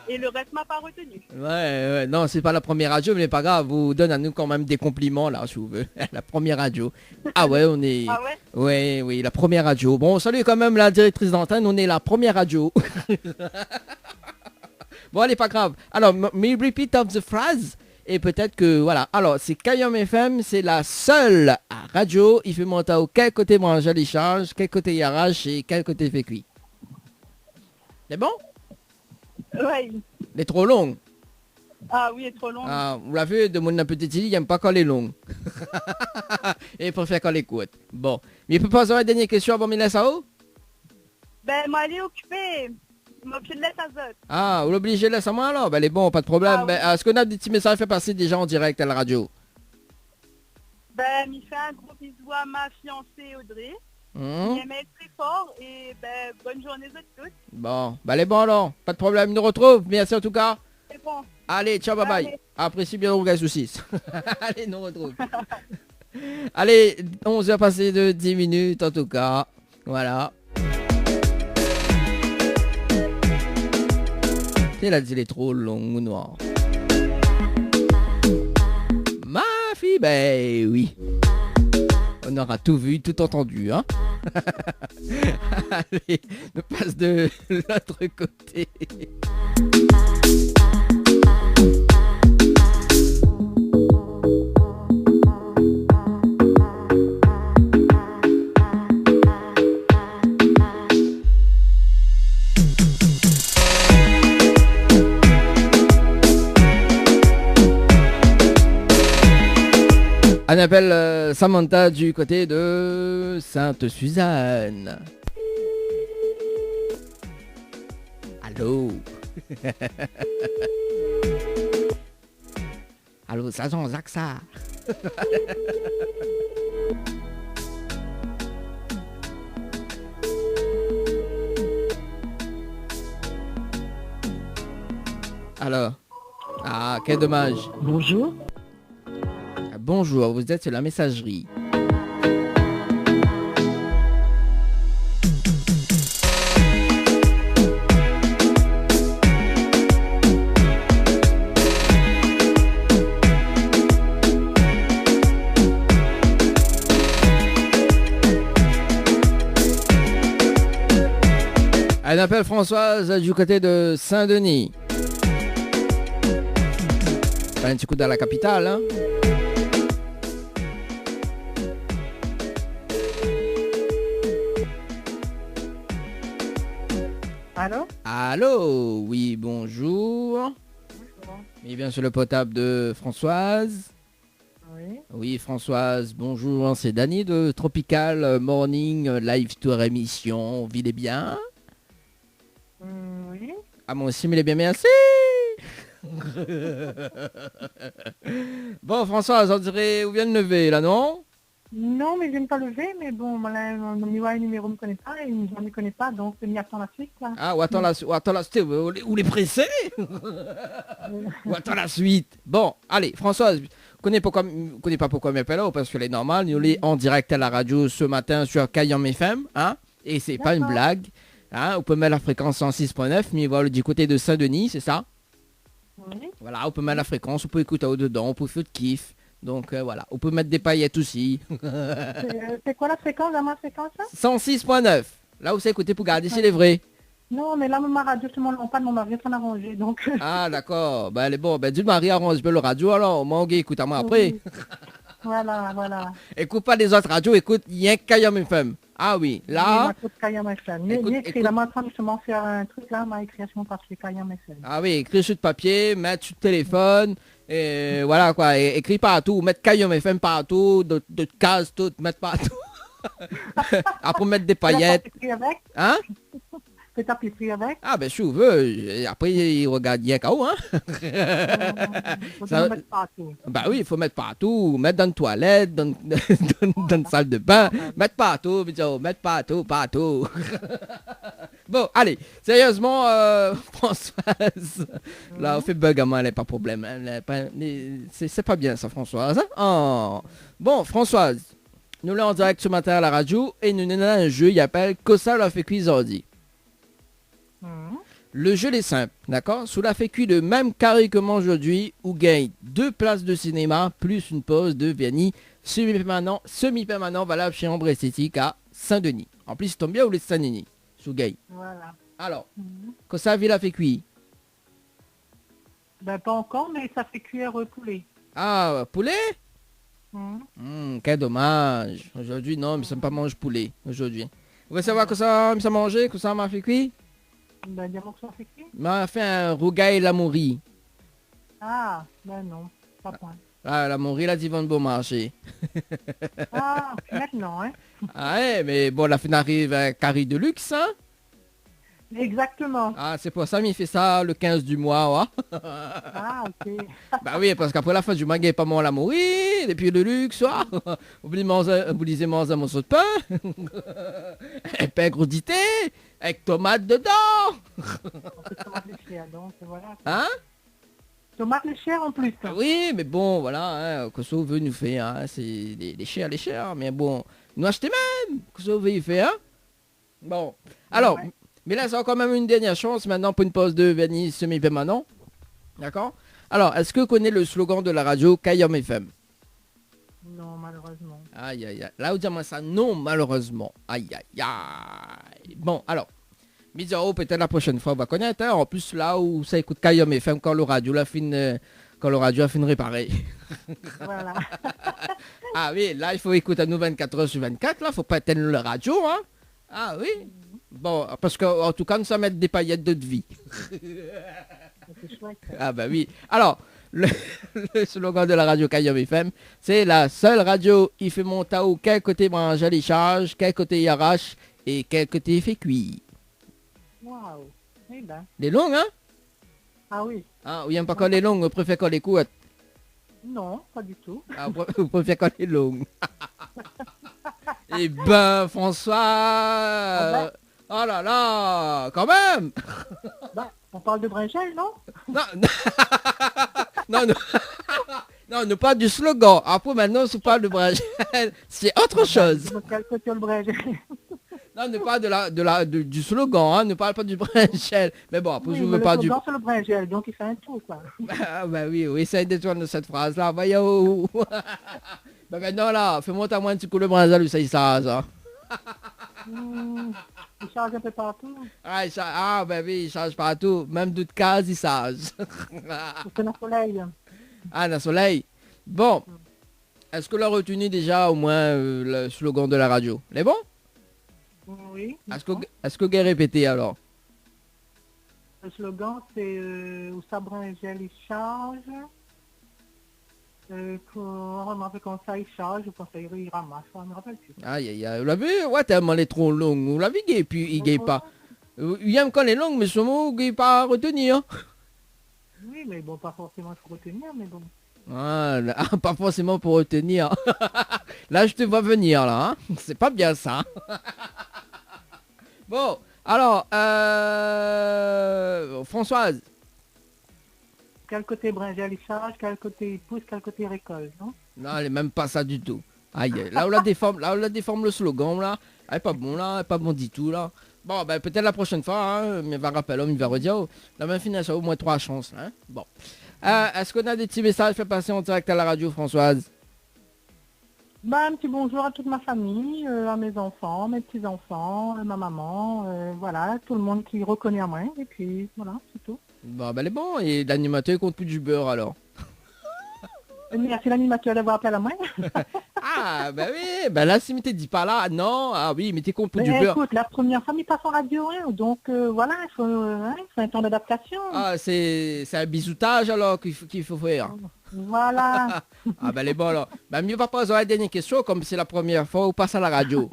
Et le reste m'a pas retenu. Ouais, non, c'est pas la première radio, mais pas grave, vous donne à nous quand même des compliments, là, si vous voulez. La première radio. Ah ouais, on est... Ah ouais? Ouais, oui, la première radio. Bon, salut quand même la directrice d'antenne, on est la première radio. Bon, allez, pas grave. Alors, me repeat of the phrase, et peut-être que, voilà. Alors, c'est Kayom FM, c'est la seule radio, il fait monter au quel côté branche les charges, quel côté il arrache et quel côté fait cuit. C'est bon? Ouais. Elle est trop longue. Ah oui, elle est trop longue. Ah, vous l'avez vu, de mon petite île, il n'aime pas quand elle est longue. Et il préfère quand elle est courte. Bon. Mais il peut pas avoir une dernière question avant de me laisser à haut? Ben, moi, elle est occupée. Je m'occupe de laisser à Zot. Ah, vous l'obligez de laisser à moi alors? Ben, elle est bon, pas de problème. Ah, Ben, est-ce qu'on a des petits messages fait passer déjà en direct à la radio? Ben, il fait un gros bisou à ma fiancée Audrey. Il aimait très fort et ben, bonne journée à tous. Bon, ben, elle est bon alors. Pas de problème, nous retrouve. Merci en tout cas. C'est bon. Allez, ciao, bye bye. Allez. Apprécie bien le gars saucisse. Allez, nous retrouve. Allez, 11h passées de 10 minutes en tout cas. Voilà. Elle a dit elle est trop longue ou noire. Ma fille, ben oui. On aura tout vu, tout entendu, hein. Allez, on passe de l'autre côté. On appelle Samantha du côté de Sainte-Suzanne. Allô. Allô, ça Jean-Jacques ça. Alors, ah, quel dommage. Bonjour. Bonjour, vous êtes sur la messagerie. Elle appelle Françoise du côté de Saint-Denis. Un petit coup dans la capitale, hein. Allô? Allô, oui, bonjour. Bonjour. Et bien sur le potable de Françoise. Oui. Oui, Françoise, bonjour, c'est Dany de Tropical Morning Live Tour émission. Vous vivez bien? Oui. Ah, moi aussi, mais il est bien, merci. Bon, Françoise, on dirait, vous vient de lever, là, non? Non, mais je ne pas lever, mais bon, là, mon numéro ne me connaît pas et je ne me connais pas, donc je m'y attends la suite, là. Ah, ou attends la suite, ou les pressés. Ou attends la suite. Bon, allez, Françoise, vous ne connaissez pas pourquoi m'appelle là, parce qu'elle est normale, nous est en direct à la radio ce matin sur Kayam FM, hein, et c'est pas une blague, hein, on peut mettre la fréquence 106.9, mais voilà, du côté de Saint-Denis, c'est ça? Oui. Voilà, on peut mettre la fréquence, on peut écouter au-dedans, on peut faire de kiff. Donc voilà, on peut mettre des paillettes aussi. C'est quoi la fréquence, ma fréquence, là? 106.9. Là où c'est écouté pour garder si les vrais. Non, mais là, ma radio, justement, on parle, mon mari est en train d'arranger, donc... Ah, d'accord. Ben, elle est bon. Ben, dis Marie, arrange le radio, alors. Moi, écoute à moi après. Oui. Voilà. Écoute pas les autres radios, écoute, rien Kayam FM. Ah oui, là... Écrit, là, moi, justement, faire un truc, là, m'a écrit sur mon papier, Kayam FM. Ah oui, écris sur le papier, mettre sur le téléphone, et voilà quoi, écris partout, mettre Kayam FM partout, de cases toutes, mettre partout. Après, mettre des paillettes. Hein? Que t'as pris avec? Ah ben si vous veux, après il regarde bien KO, hein. Ça, mettre partout. Bah oui, il faut mettre partout, mettre dans une toilette, dans une salle de bain, mettre partout, mettre partout. Bon, allez, sérieusement, Françoise, là on fait bug à moi, elle n'est pas problème, hein, c'est pas bien ça Françoise. Hein? Oh. Bon, Françoise, nous l'avons en direct ce matin à la radio et nous avons un jeu, il appelle Kosa l'a fait cuisardi. Le jeu est simple, d'accord? Sous la fécu de même carré que moi aujourd'hui, ou gagne 2 places de cinéma plus une pause de Vianney semi-permanent valable chez Ambre Esthétique à Saint-Denis. En plus, il tombe bien ou les Saint-Denis, sous gagne. Voilà. Alors, que ça avait la fait cuire? Ben pas encore, mais ça fait cuire poulet. Ah, poulet? Quel dommage. Aujourd'hui, non, mais ça ne pas mange poulet aujourd'hui. Vous voulez savoir que ça m'a mangé, que ça m'a fait cuire? Ben, dis-moi que ça fait cuire. M'a fait un rougail lamouri. Ah, ben non, pas point. Ah, lamouri, là, dit vont bon marché. Ah, maintenant, hein. Ah ouais, mais bon, la fin arrive à carré de luxe, hein. Exactement. Ah, c'est pour ça qu'il fait ça le 15 du mois, ouais. Ah, ok. Bah oui, parce qu'après la fin du mois, il n'y a pas mon lamouri, et puis le luxe, ouais. Oubliez manger un morceau de pain. Un pain crudité, avec tomate dedans. Tomate légère, donc voilà. Hein? Tomate légère en plus. Oui, mais bon, voilà, hein, que ça veut nous faire, hein, c'est les chers, mais bon, nous acheter même, que ça veut y faire, hein. Bon, alors, ouais. Mais là, c'est quand même une dernière chance maintenant pour une pause de Vianney semi-permanent. D'accord? Alors, est-ce que vous connaissez le slogan de la radio Kayam FM? Non, malheureusement. Aïe, aïe, aïe. Là, vous dites-moi ça, non, malheureusement. Aïe, aïe, aïe. Bon, alors, Mizaro, peut-être la prochaine fois, on va connaître. Hein? En plus, là où ça écoute Kayam FM, quand le radio a fini de réparer. Voilà. Ah oui, là, il faut écouter à nous 24 heures sur 24. Là, il ne faut pas éteindre le radio. Hein? Ah oui. Bon, parce qu'en tout cas, nous sommes mettre des paillettes de vie. Ah bah oui. Alors, le slogan de la radio Kayom FM, c'est la seule radio qui fait mon taou, quel côté branche les charges, quel côté il arrache et quel côté il fait cuire. Waouh. Eh ben. Les longues, hein? Ah oui. Ah, vous n'aimez pas quand les longues, vous préférez quand les courtes? Non, pas du tout. Ah, vous préférez quand les longues. Eh ben, François... Oh là là, quand même. Bah, on parle de brinjel, non? Non, non, pas du slogan. Après, maintenant, on parle de brinjel. C'est autre chose. Quel côté le brinjel? Non, ne parle du slogan, hein, ne parle pas du brinjel. Mais bon, après, Oui, je veux pas du... Le slogan, c'est le brinjel, donc il fait un tout, quoi. Bah oui, essaye de tourner cette phrase-là. Voyons. Bah maintenant, là, fais-moi ta moins un petit coup le brinjel, ça y ça. Il charge un peu partout. Ah, ben oui, il charge partout. Même d'autres cases, il charge. C'est dans le soleil. Ah, dans le soleil. Bon. Est-ce que l'on a retenu déjà au moins le slogan de la radio? Les bon? Oui. Est-ce que vous avez répété alors? Le slogan, c'est où ça brinjel, il charge. Pour remarquer comme ça, il charge, je pense qu'il ramasse, je ne me rappelle plus. Aïe, vous l'avez, ouais, tellement les trop longues, vous l'avez gay, puis il gagne pas. Il aime quand les longues, mais sûrement, il gagne pas à retenir. Oui, mais bon, pas forcément pour retenir, mais bon. Ah, pas forcément pour retenir. Là, je te vois venir, là, hein. C'est pas bien ça. Bon, alors, Françoise. Quel côté brinjel il charge, quel côté il pousse, quel côté il récolte, non? Non, elle est même pas ça du tout. Aïe, là où la déforme le slogan, là. Elle est pas bon, là, elle est pas bon du tout, là. Bon, ben peut-être la prochaine fois, hein, mais va rappeler l'homme, il va redire, oh, la même finale, ça a au moins 3 chances, hein. Bon. Est-ce qu'on a des petits messages fait passer en direct à la radio, Françoise? Bah, un petit bonjour à toute ma famille, à mes enfants, mes petits-enfants, ma maman, voilà, tout le monde qui reconnaît à moi, et puis voilà, c'est tout. Bon, ben, elle est bon, et l'animateur compte plus du beurre, alors. Merci l'animateur d'avoir appelé à la main. Ah, ben oui, ben là, si tu dis pas là, non, ah oui, mais t'es compte plus du beurre. Écoute, la première fois, il passe en radio, hein, donc voilà, il faut un temps d'adaptation. Ah, c'est un bisoutage, alors, qu'il faut faire. Voilà. Ah, ben, elle est bon, alors. Ben, mieux pas poser la dernière question, comme c'est la première fois, on passe à la radio.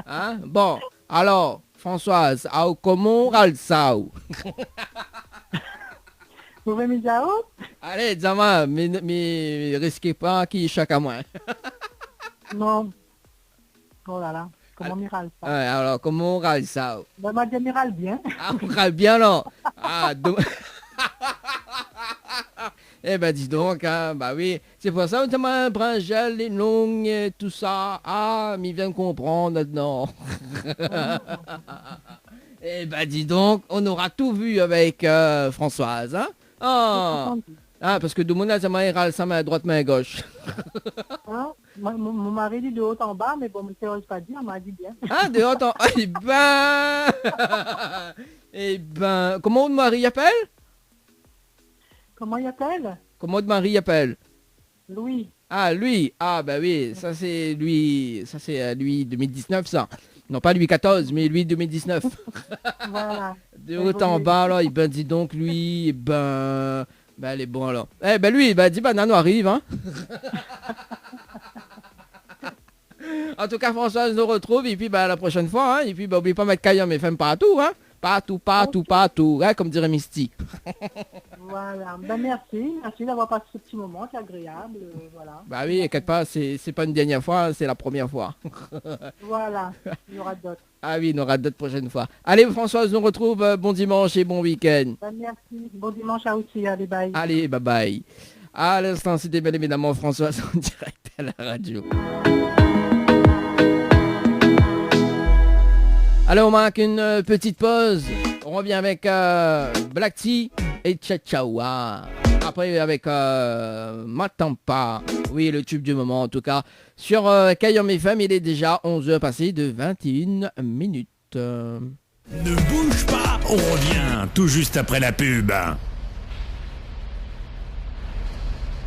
Hein? Bon, alors, Françoise, comment on râle ça? Vous voulez mis à haut? Allez, dis-moi, mais risquez pas qu'il chaque à moi. Non. Oh là là, comment on râle ça? Ouais, alors, comment on râle ça? Ben, ma on râle bien. Ah, on râle bien, non? Ah, eh ben, dis donc, hein, bah oui. C'est pour ça, notamment, brinjel, les longues, et tout ça. Ah, mais il vient de comprendre maintenant. Eh ben, dis donc, on aura tout vu avec Françoise, hein? Oh. Ah, parce que de mon âge, ça m'a râle sa main à droite, main à gauche. Hein? Mon mari dit de haut en bas, mais bon, je ne sais pas dire, on m'a dit bien. Ah, de haut en... Eh ben... Comment votre mari appelle? Comment il appelle? Comment votre mari appelle? Louis. Ah, lui. Ah, bah oui, ça c'est lui... Ça c'est lui 2019, ça. Non, pas lui 14, mais lui 2019. Voilà. De haut en bas, là, ben dis donc, lui, ben elle est bon, alors. Eh ben lui, ben dis, ben Nano arrive, hein. En tout cas, Françoise nous retrouve, et puis ben la prochaine fois, hein, et puis ben n'oublie pas mettre Kayom FM partout, hein. Partout, hein, comme dirait Misty. Voilà, ben merci d'avoir passé ce petit moment, c'est agréable, voilà. Bah oui, inquiète pas, c'est pas une dernière fois, c'est la première fois. Voilà, il y aura d'autres. Ah oui, il y en aura d'autres prochaines fois. Allez, Françoise nous retrouve, bon dimanche et bon week-end. Ben merci, bon dimanche à aussi, allez bye. Allez, bye bye. À l'instant, c'était bien évidemment Françoise en direct à la radio. Allez, on marque une petite pause. On revient avec Black Tea et Chachawa. Après avec Matampa. Oui, le tube du moment en tout cas. Sur Kayom FM, il est déjà 11h passé de 21 minutes. Ne bouge pas, on revient tout juste après la pub.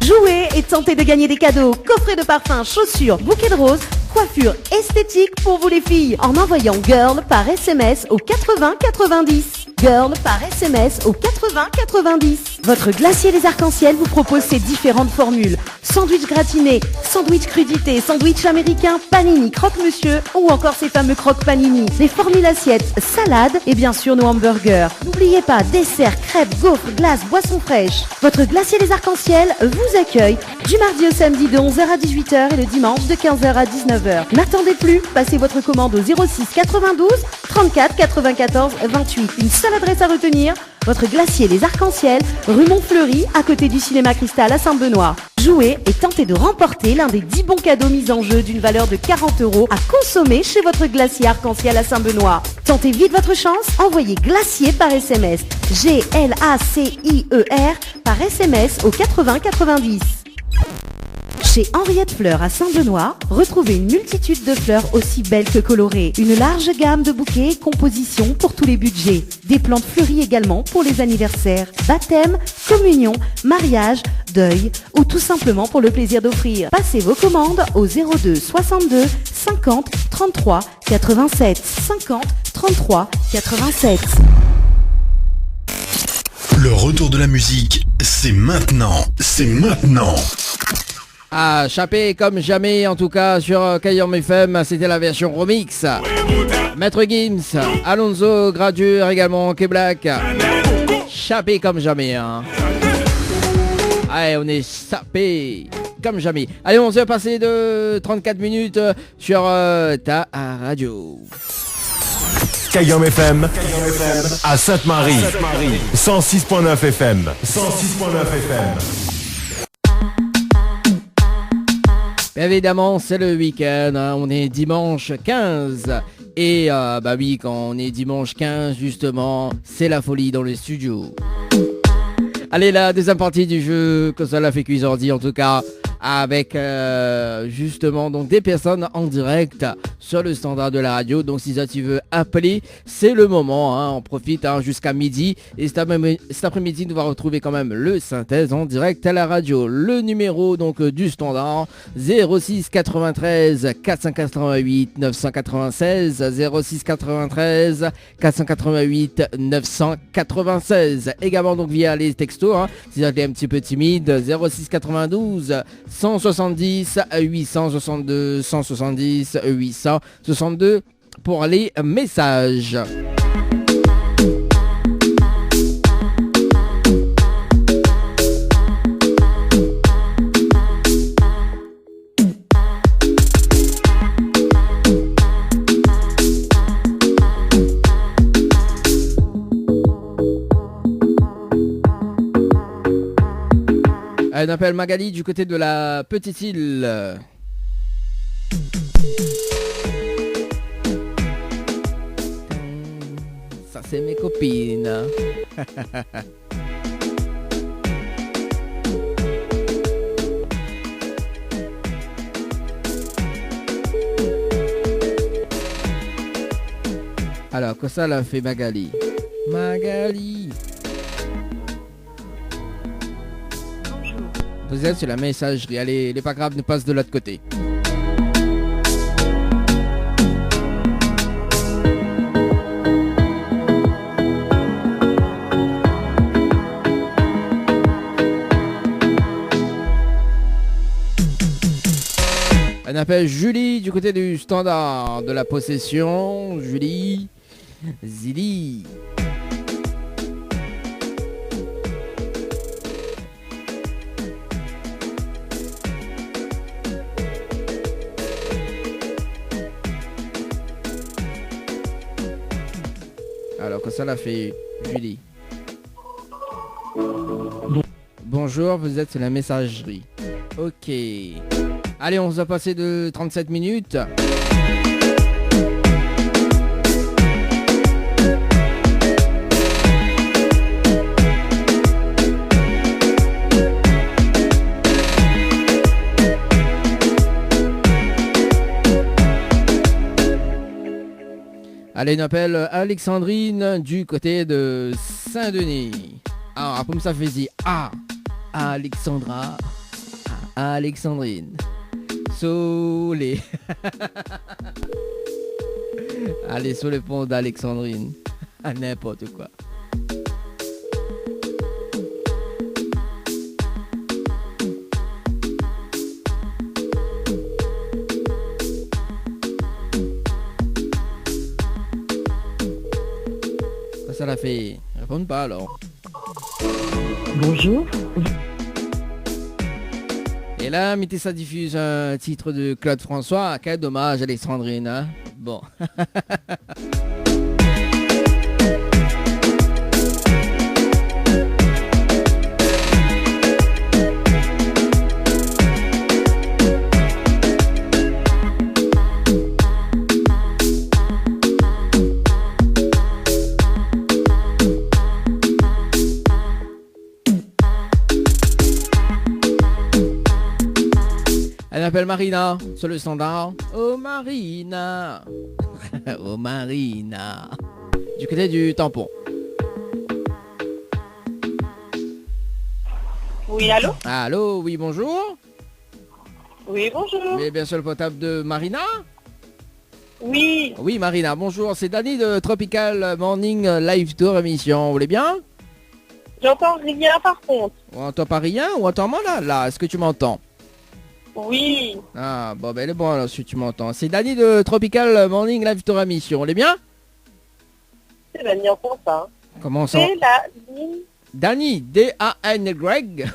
Jouez et tentez de gagner des cadeaux, coffrets de parfums, chaussures, bouquets de roses, coiffure esthétique pour vous les filles, en envoyant girl par SMS au 80 90. Girl par SMS au 80 90. Votre glacier les arcs-en-ciel vous propose ces différentes formules. Sandwich gratiné, sandwich crudité, sandwich américain, panini, croque-monsieur ou encore ces fameux croque-panini. Les formules assiettes, salades et bien sûr nos hamburgers. N'oubliez pas, dessert, crêpes, gaufres, glaces, boissons fraîches. Votre glacier les arcs-en-ciel vous accueille du mardi au samedi de 11h à 18h et le dimanche de 15h à 19h. N'attendez plus, passez votre commande au 06 92 34 94 28. Une seule adresse à retenir, votre glacier les arcs-en-ciel, rue Montfleury, à côté du cinéma Cristal à Saint-Benoît. Jouez et tentez de remporter l'un des 10 bons cadeaux mis en jeu d'une valeur de 40 € à consommer chez votre glacier arc-en-ciel à Saint-Benoît. Tentez vite votre chance, envoyez glacier par SMS, GLACIER par SMS au 80 90. Chez Henriette Fleurs à Saint-Benoît, retrouvez une multitude de fleurs aussi belles que colorées. Une large gamme de bouquets et compositions pour tous les budgets. Des plantes fleuries également pour les anniversaires, baptêmes, communions, mariages, deuil ou tout simplement pour le plaisir d'offrir. Passez vos commandes au 02 62 50 33 87 50 33 87. Le retour de la musique, c'est maintenant. C'est maintenant. Ah, chapé comme jamais en tout cas sur Kayom FM, c'était la version remix. Maître Gims, Alonso, Gradure également, K-Black. Chapé comme jamais hein. Allez, on est sapé comme jamais. Allez, on s'est passé de 34 minutes sur ta radio. Kayom FM à Sainte-Marie. 106.9 FM. 106.9 FM. Bien évidemment, c'est le week-end, hein. On est dimanche 15. Et bah oui, quand on est dimanche 15, justement, c'est la folie dans les studios. Allez, la deuxième partie du jeu, que ça l'a fait Cuisordi en tout cas, avec justement donc des personnes en direct sur le standard de la radio. Donc si ça tu veux appeler, c'est le moment, hein. On profite hein, jusqu'à midi. Et cet après-midi, nous va retrouver quand même le synthèse en direct à la radio. Le numéro donc du standard 06 93 488 996 06 93 488 996. Également donc via les textos, hein, si vous êtes un petit peu timide, 06 92 170 862 170 862 pour les messages. On appelle Magali du côté de la petite île. Ça c'est mes copines. Alors que ça l'a fait Magali. Magali. Vous êtes sur la messagerie, allez, il n'est pas grave, ne passe de l'autre côté. On appelle Julie du côté du standard de la possession. Julie, Zili. Alors que ça l'a fait Julie. Bonjour, vous êtes sur la messagerie. Ok. Allez, on va passer de 37 minutes. Allez, on appelle Alexandrine du côté de Saint-Denis. Ah, comme ça fait dire Alexandra, Alexandrine. Solé. Allez, sur le pont d'Alexandrine. À n'importe quoi. ça l'a fait. Répondre pas alors. Bonjour. Et là, mettez ça diffuse un titre de Claude François. Quel dommage, Alexandrine. Hein, bon. Elle m'appelle Marina sur le standard. Oh Marina. Oh Marina. Du côté du tampon. Oui, allô? Allô, oui, bonjour. Oui, bonjour. Mais bien sûr le portable de Marina. Oui. Oui, Marina, bonjour. C'est Dani de Tropical Morning Live Tour émission. Vous voulez bien? J'entends rien par contre. On entend pas rien ou entends-moi là? Est-ce que tu m'entends? Oui. Ah, bon, ben, elle est bon, alors, si tu m'entends. C'est Dani de Tropical Morning Live Tour Mission. On est bien? C'est Dani en fond, ça. Comment ça? C'est la ligne. Dani, D-A-N-Y,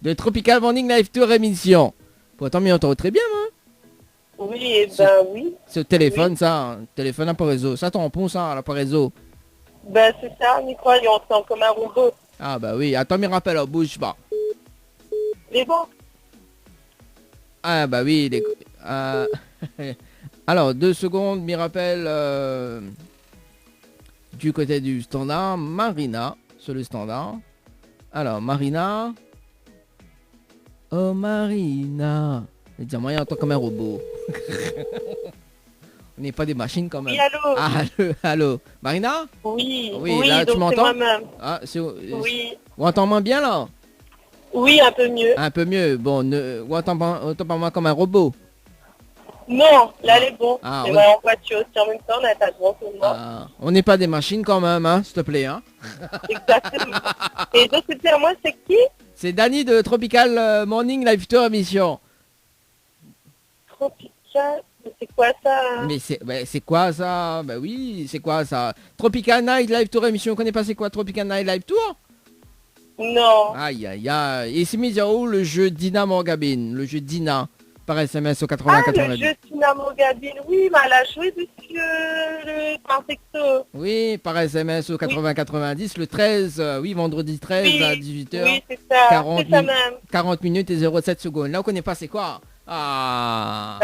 de Tropical Morning Live Tour Émission. Pourtant, m'y entend très bien, moi. Oui, eh ben oui. C'est au téléphone, Oui. ça. Un téléphone à pas réseau. Ça, ton pont, ça, à pas réseau. Ben c'est ça, micro, il est entré en comme un robot. Ah, bah oui. Attends, m'y rappelle, oh, bouge pas. Mais bon. Ah, bah oui. Alors, 2 secondes, m'y rappelle... Du côté du standard, Marina, sur le standard. Alors, Marina. Oh, Marina. Dis moi, il entend comme un robot. On n'est pas des machines quand même. Oui, allô? Ah, allô. Marina? Oui, Oui, là, tu donc m'entends? c'est moi-même. Ah, Oui. On entend moins bien, là? Oui, un peu mieux. Un peu mieux. Bon, on entend pas moins comme un robot. Non, là, elle est bon. Ah, Et oui. en voiture aussi en même temps, on a pas de bon pour moi. Ah, on n'est pas des machines quand même, hein, s'il te plaît, hein. Exactement. Et donc, c'était à moi, c'est qui? C'est Dani de Tropical Morning Live Tour Émission. Tropical, c'est quoi ça? Mais c'est quoi ça? Bah oui, c'est quoi ça? Tropical Night Live Tour Émission, on connaît pas c'est quoi Tropical Night Live Tour? Non. Aïe aïe aïe. Et c'est mis à où le jeu Dina Morgabine? Le jeu Dina par SMS au 80 Ah, 90. le jeu Dynamo Gabine, oui, mais elle a joué dessus par texto. Oui, par SMS au 80 90, le 13, oui, vendredi 13 Oui, à 18h. oui, c'est ça, 40, c'est ça même. 40 minutes et 07 secondes. Là, on connaît pas c'est quoi? Ah.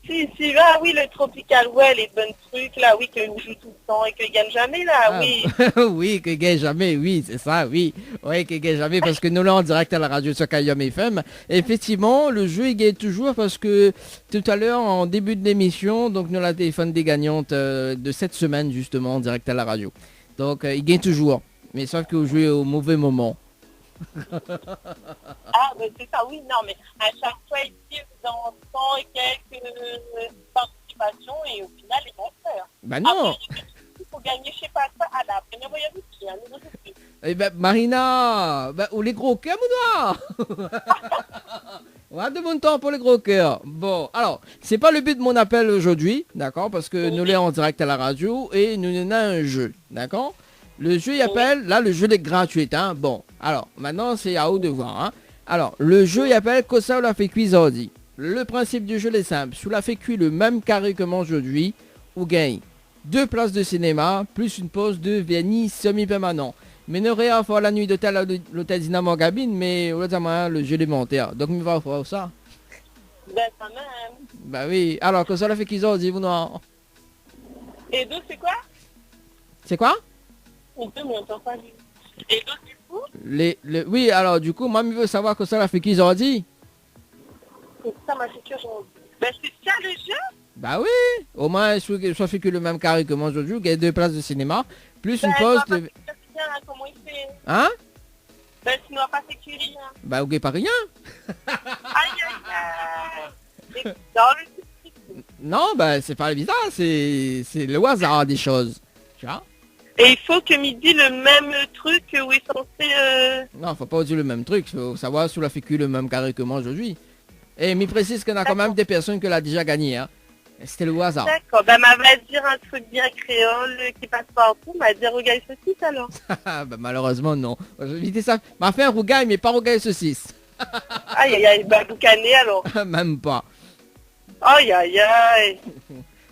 Si, ah oui, le Tropical, ouais, les bons trucs, là, oui, qu'on joue tout le temps et qu'on gagne jamais, là, Ah, oui. oui, que gagne jamais, oui, c'est ça, oui. Oui, que gagne jamais, parce que nous, là, en direct à la radio sur Kayom FM, effectivement, le jeu, il gagne toujours parce que tout à l'heure, en début de l'émission, donc nous, la téléphone des gagnantes de cette semaine, justement, en direct à la radio. Donc, il gagne toujours, mais sauf que vous jouez au mauvais moment. Ah, ben c'est ça, oui, non, mais à chaque fois, ici, vous en 100 et quelques participations et au final, ils vont faire. Bah non. Après, il faut gagner, je sais pas ça, à la première voyage aussi, un nouveau défi. Eh ben, Marina, ben, ou les gros cœurs, mon doigt. On a de bon temps pour les gros cœurs. Bon, alors, c'est pas le but de mon appel aujourd'hui, d'accord, parce que nous l'est en direct à la radio et nous en a un jeu, d'accord. Le jeu, il appelle, là, le jeu est gratuit, hein. Bon, alors, maintenant, c'est à vous de voir, hein. Alors, le jeu, il appelle Kosa ou la fait cuire ordi. Le principe du jeu est simple. Si vous la fait cuire le même carré que moi aujourd'hui, vous gagnez 2 places de cinéma, plus une pause de vernis semi-permanent. Mais ne rien faire la nuit d'hôtel à l'hôtel Dynamo Gabine, mais le jeu élémentaire. Donc, on va faire ça. Ben, quand même. Bah oui. Alors, Kosa ou la fait cuire ordi, vous non. Et donc, c'est quoi? C'est quoi? On peut, mais on entend pas. Et donc, du coup? Oui, alors, du coup, moi, je veux savoir Kosa ou la fait cuire ordi. Ça m'a fait que ben, c'est ça le jeu? Bah oui, au moins, soit fait que le même carré que moi aujourd'hui, vous gagnez 2 places de cinéma, plus une pause de... Bien, comment il fait? Hein? Ben, sinon, on va pas sécuriser rien. Bah, vous gagnez pas rien. Aïe, aïe, aïe. Dans le... Non, bah, c'est pas bizarre, c'est le hasard des choses. Tu vois? Et il faut que midi le même truc où il est censé... Non, faut pas dire le même truc, faut savoir si vous la fait que le même carré que moi aujourd'hui. Et m'y précise qu'on a quand même des personnes qui l'ont déjà gagné, hein. C'était le hasard. D'accord, bah va dire un truc bien créole qui passe partout, va dire rougail saucisse alors. Bah, malheureusement, non. Je vais éviter ça. M'a fait un rougail, mais pas rougail saucisse. Aïe aïe aïe, bah boucané alors. Même pas. Aïe aïe aïe.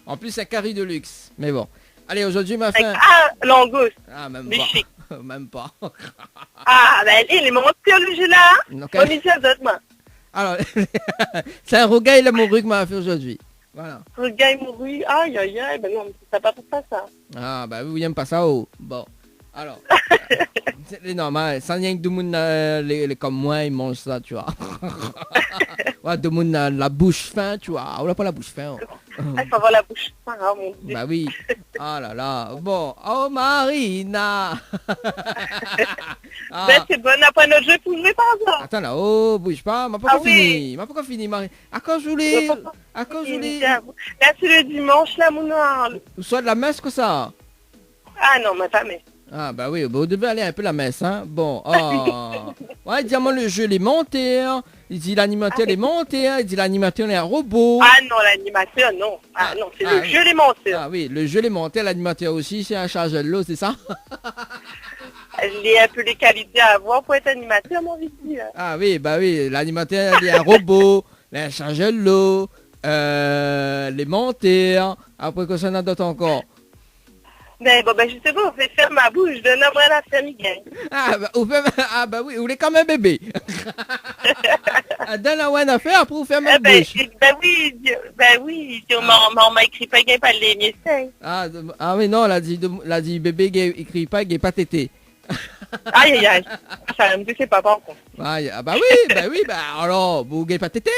En plus, c'est carré de luxe. Mais bon. Allez, aujourd'hui, m'a fait... Ah, langouste. Ah, même Mais pas. chic. Même pas. Ah, ben il est mon théologie là. Donc, Moi, Michel, moi. alors, c'est un rougail l'amoureux que m'a fait aujourd'hui. Voilà. Rougail mouru, aïe aïe aïe, ben non, c'est pas pour ça. Ah, bah oui, vous n'aimez pas ça, oh. Bon. Alors. C'est normal. Sans rien que de monde comme moi, ils mangent ça, tu vois. Ouais, de monde la bouche fin, tu vois. On n'a pas la bouche fin. Ah, ça va la bouche fin, hein, mon Dieu. Bah oui. Ah là là. Bon. Oh, Marina. Ah. Ben c'est bon, après notre jeu, vous jouez pas ça. Attends là, oh, bouge pas. M'a pas Ah encore fini. M'a pas encore fini, Marina. À quand je voulais... À quand je voulais... Là, c'est le dimanche, là, mon noir. Soit de la messe que ça. Ah non, mais pas mais. Ah bah oui, bah, vous devez aller un peu la messe, hein. Bon, oh. Ouais, diamant, le jeu, les monteur. Il dit l'animateur, les monteur. Il dit l'animateur, est un robot. Ah non, l'animateur, non. Ah non, c'est le jeu, les menteurs. Ah oui, le jeu, les monteur, l'animateur aussi, c'est un chargeur de l'eau, c'est ça? Il y a un peu les qualités à avoir pour être animateur, mon vici. Ah oui, bah oui, l'animateur, il y a un robot, un chargeur de l'eau, les monteurs. Après, que ça en a d'autres encore. Mais bon, ben je sais pas, on fait faire ma bouche, de nombre à la famille gagne. Ah bah oui, vous voulez comme un bébé. Donne la one à faire, après vous faire ma bouche. Ben oui, on m'a écrit pas gagne pas les médecins. Ah oui, non, l'a dit bébé gay, écrit pas gay, pas tété. Aïe aïe aïe, ça me sais pas encore. Ah bah oui, bah alors, vous gay pas tété.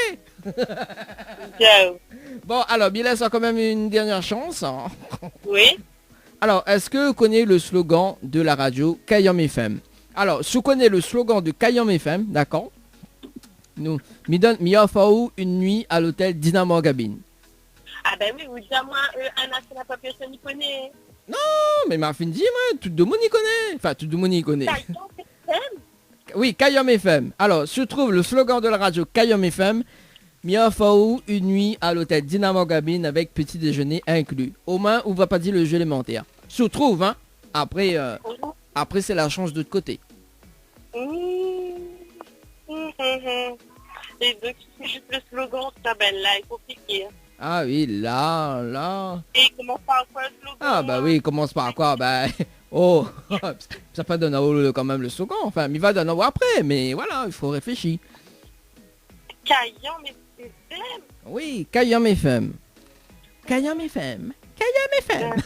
Bon, alors, il laisse quand même une dernière chance. Hein. Oui. Alors, est-ce que vous connaissez le slogan de la radio Kayam FM? Alors, si vous connaissez le slogan de Kayam FM, d'accord? Nous, mi offre une nuit à l'hôtel Dynamo Gabine. Ah ben oui, vous dites moi, un national papier, ça n'y connaît. Non, mais ma fin dit, moi, tout le monde y connaît. Enfin, tout le monde y connaît. Kayam FM? Oui, Kayam FM. Alors, se trouve le slogan de la radio Kayam FM. Mia Faou, une nuit à l'hôtel Dynamo Gabine avec petit déjeuner inclus. Au moins, on va pas dire le jeu élémentaire. Se trouve, hein. Après, c'est la chance de l'autre côté. Et donc, c'est juste le slogan, ça ben là, il faut cliquer. Ah oui, là. Et il commence par quoi le slogan? Ah bah oui, il commence par quoi? Bah, oh, ça pas donner quand même le slogan. Enfin, il va donner après, mais voilà, il faut réfléchir. Kayam FM? Oui, Kayam FM. Kayam FM. Kayam FM.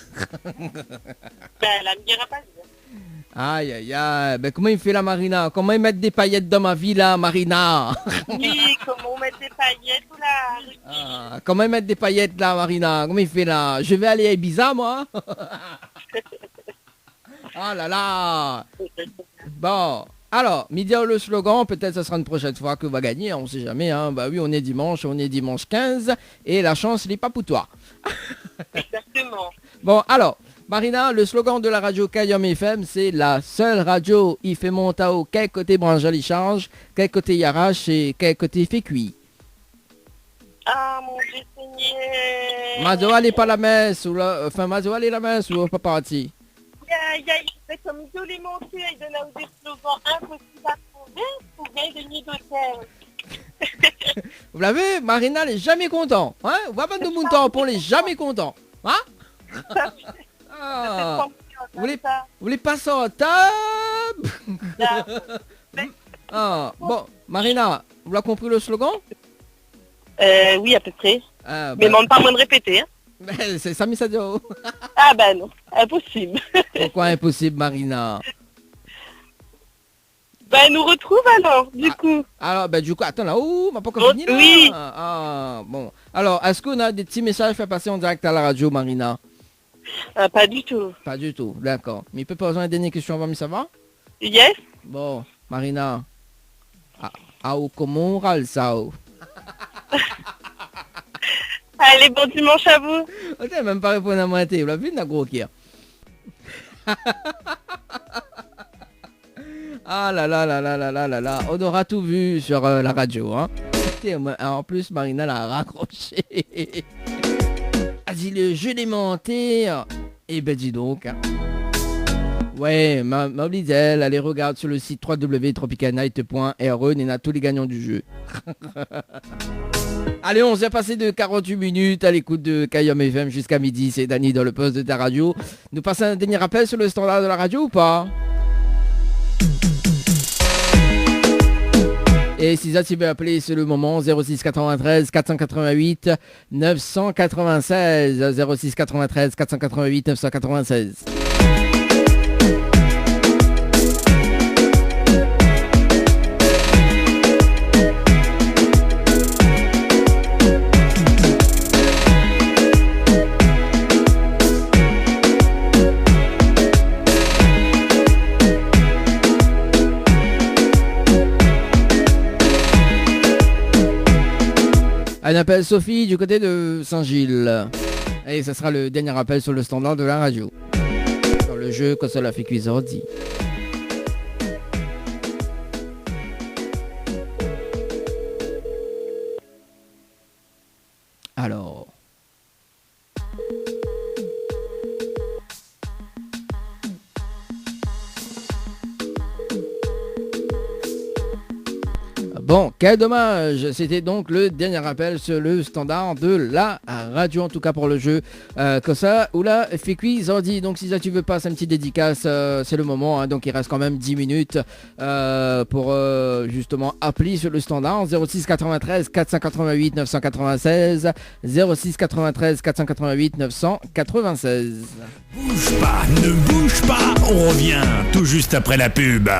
Ben, la me dira pas. Aïe, aïe, aïe. Ben, comment il fait la Marina? Comment il met des paillettes dans ma vie, là, Marina? Oui, comment on met des paillettes là? Ah, comment il met des paillettes, là, Marina? Comment il fait, là? Je vais aller à Ibiza, moi. Oh là là. Bon. Alors, midi le slogan, peut-être ce sera une prochaine fois que va gagner, on sait jamais. Hein. Bah oui, on est dimanche 15 et la chance n'est pas pour toi. Exactement. Bon, alors, Marina, le slogan de la radio Kayam FM, c'est la seule radio, il fait montao, quel côté branche il change, quel côté il arrache et quel côté il fait cuit. Ah mon Dieu Seigneur. Mazo, allez pas la messe, ou là, enfin, Mazo, allez la messe, ou pas parti. Il fait comme tous les montés, il donne des slogans impossibles à trouver pour gagner des nuits d'hôtel. Vous l'avez, Marina n'est jamais content. Hein? On va pas de mon temps pour les jamais content. Hein? Ah. Vous voulez passer en table? Ah. Bon, Marina, vous l'avez compris le slogan? Oui, à peu près. Ah, mais demande pas moins de répéter. Hein. C'est Sami Sadio. Ah ben non, impossible. Pourquoi impossible, Marina? Ben nous retrouve alors, du coup. Alors, ben du coup, attends là, on m'a pas encore fini là. Oui. Ah, bon. Alors, est-ce qu'on a des petits messages à faire passer en direct à la radio, Marina? Pas du tout. Pas du tout, d'accord. Mais il peut poser une dernière question avant, mais ça va? Yes. Bon, Marina. Comment on râle ça? Allez, bon dimanche à vous. On t'a même pas répondu à moi, vous l'avez vu, la gros qui. Ah là là là là là là là là. On aura tout vu sur la radio, hein. En plus, Marina l'a raccroché. dit le jeu élémentaire. Eh ben dis donc. Ouais, Mablidel, allez regarde sur le site www.tropicalnight.re, Nena tous les gagnants du jeu. Allez, on s'est passé de 48 minutes à l'écoute de Kayom FM jusqu'à midi. C'est Dany dans le poste de ta radio. Nous passons un dernier rappel sur le standard de la radio ou pas? Et si ça tu veux appeler, c'est le moment. 06 93 488 996 06 93 488 996. Un appel Sophie du côté de Saint-Gilles. Et ça sera le dernier appel sur le standard de la radio. Dans le jeu Console à fait Cuisordi. Alors. Bon, quel dommage. C'était donc le dernier appel sur le standard de la radio, en tout cas pour le jeu comme ça, ou là, fait quiz ordi. Donc si ça tu veux passer une petite dédicace, c'est le moment, hein. Donc il reste quand même 10 minutes pour justement appeler sur le standard 06 93 488 996 06 93 488 996. Bouge pas, ne bouge pas, on revient tout juste après la pub.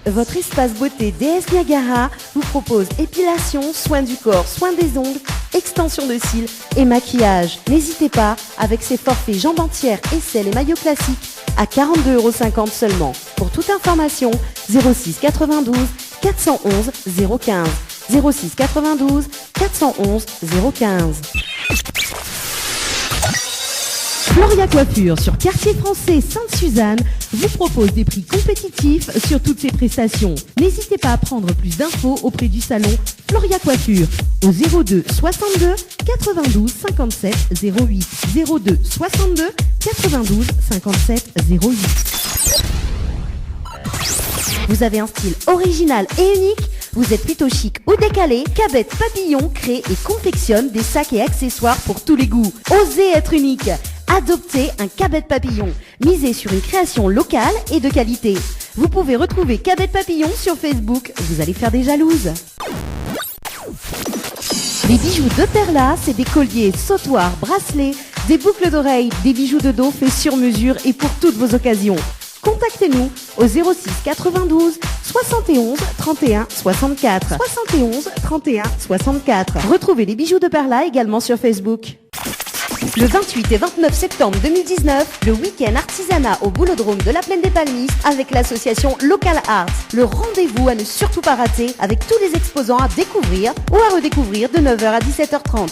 Votre espace beauté DS Niagara vous propose épilation, soins du corps, soins des ongles, extension de cils et maquillage. N'hésitez pas, avec ses forfaits jambes entières, aisselles et maillots classiques à 42,50 € seulement. Pour toute information, 06 92 411 015 06 92 411 015. Floria Coiffure sur Quartier Français Sainte-Suzanne vous propose des prix compétitifs sur toutes ses prestations. N'hésitez pas à prendre plus d'infos auprès du salon Floria Coiffure au 02 62 92 57 08 02 62 92 57 08. Vous avez un style original et unique? Vous êtes plutôt chic ou décalé? Cabette Papillon crée et confectionne des sacs et accessoires pour tous les goûts. Osez être unique. Adoptez un Cabette Papillon. Misez sur une création locale et de qualité. Vous pouvez retrouver Cabette Papillon sur Facebook. Vous allez faire des jalouses. Les bijoux de Perla, c'est des colliers, sautoirs, bracelets, des boucles d'oreilles, des bijoux de dos faits sur mesure et pour toutes vos occasions. Contactez-nous au 06 92 71 31 64. 71 31 64. Retrouvez les bijoux de Perla également sur Facebook. Le 28 et 29 septembre 2019, le week-end artisanat au Boulodrome de la Plaine des Palmistes avec l'association Local Arts. Le rendez-vous à ne surtout pas rater avec tous les exposants à découvrir ou à redécouvrir de 9h à 17h30.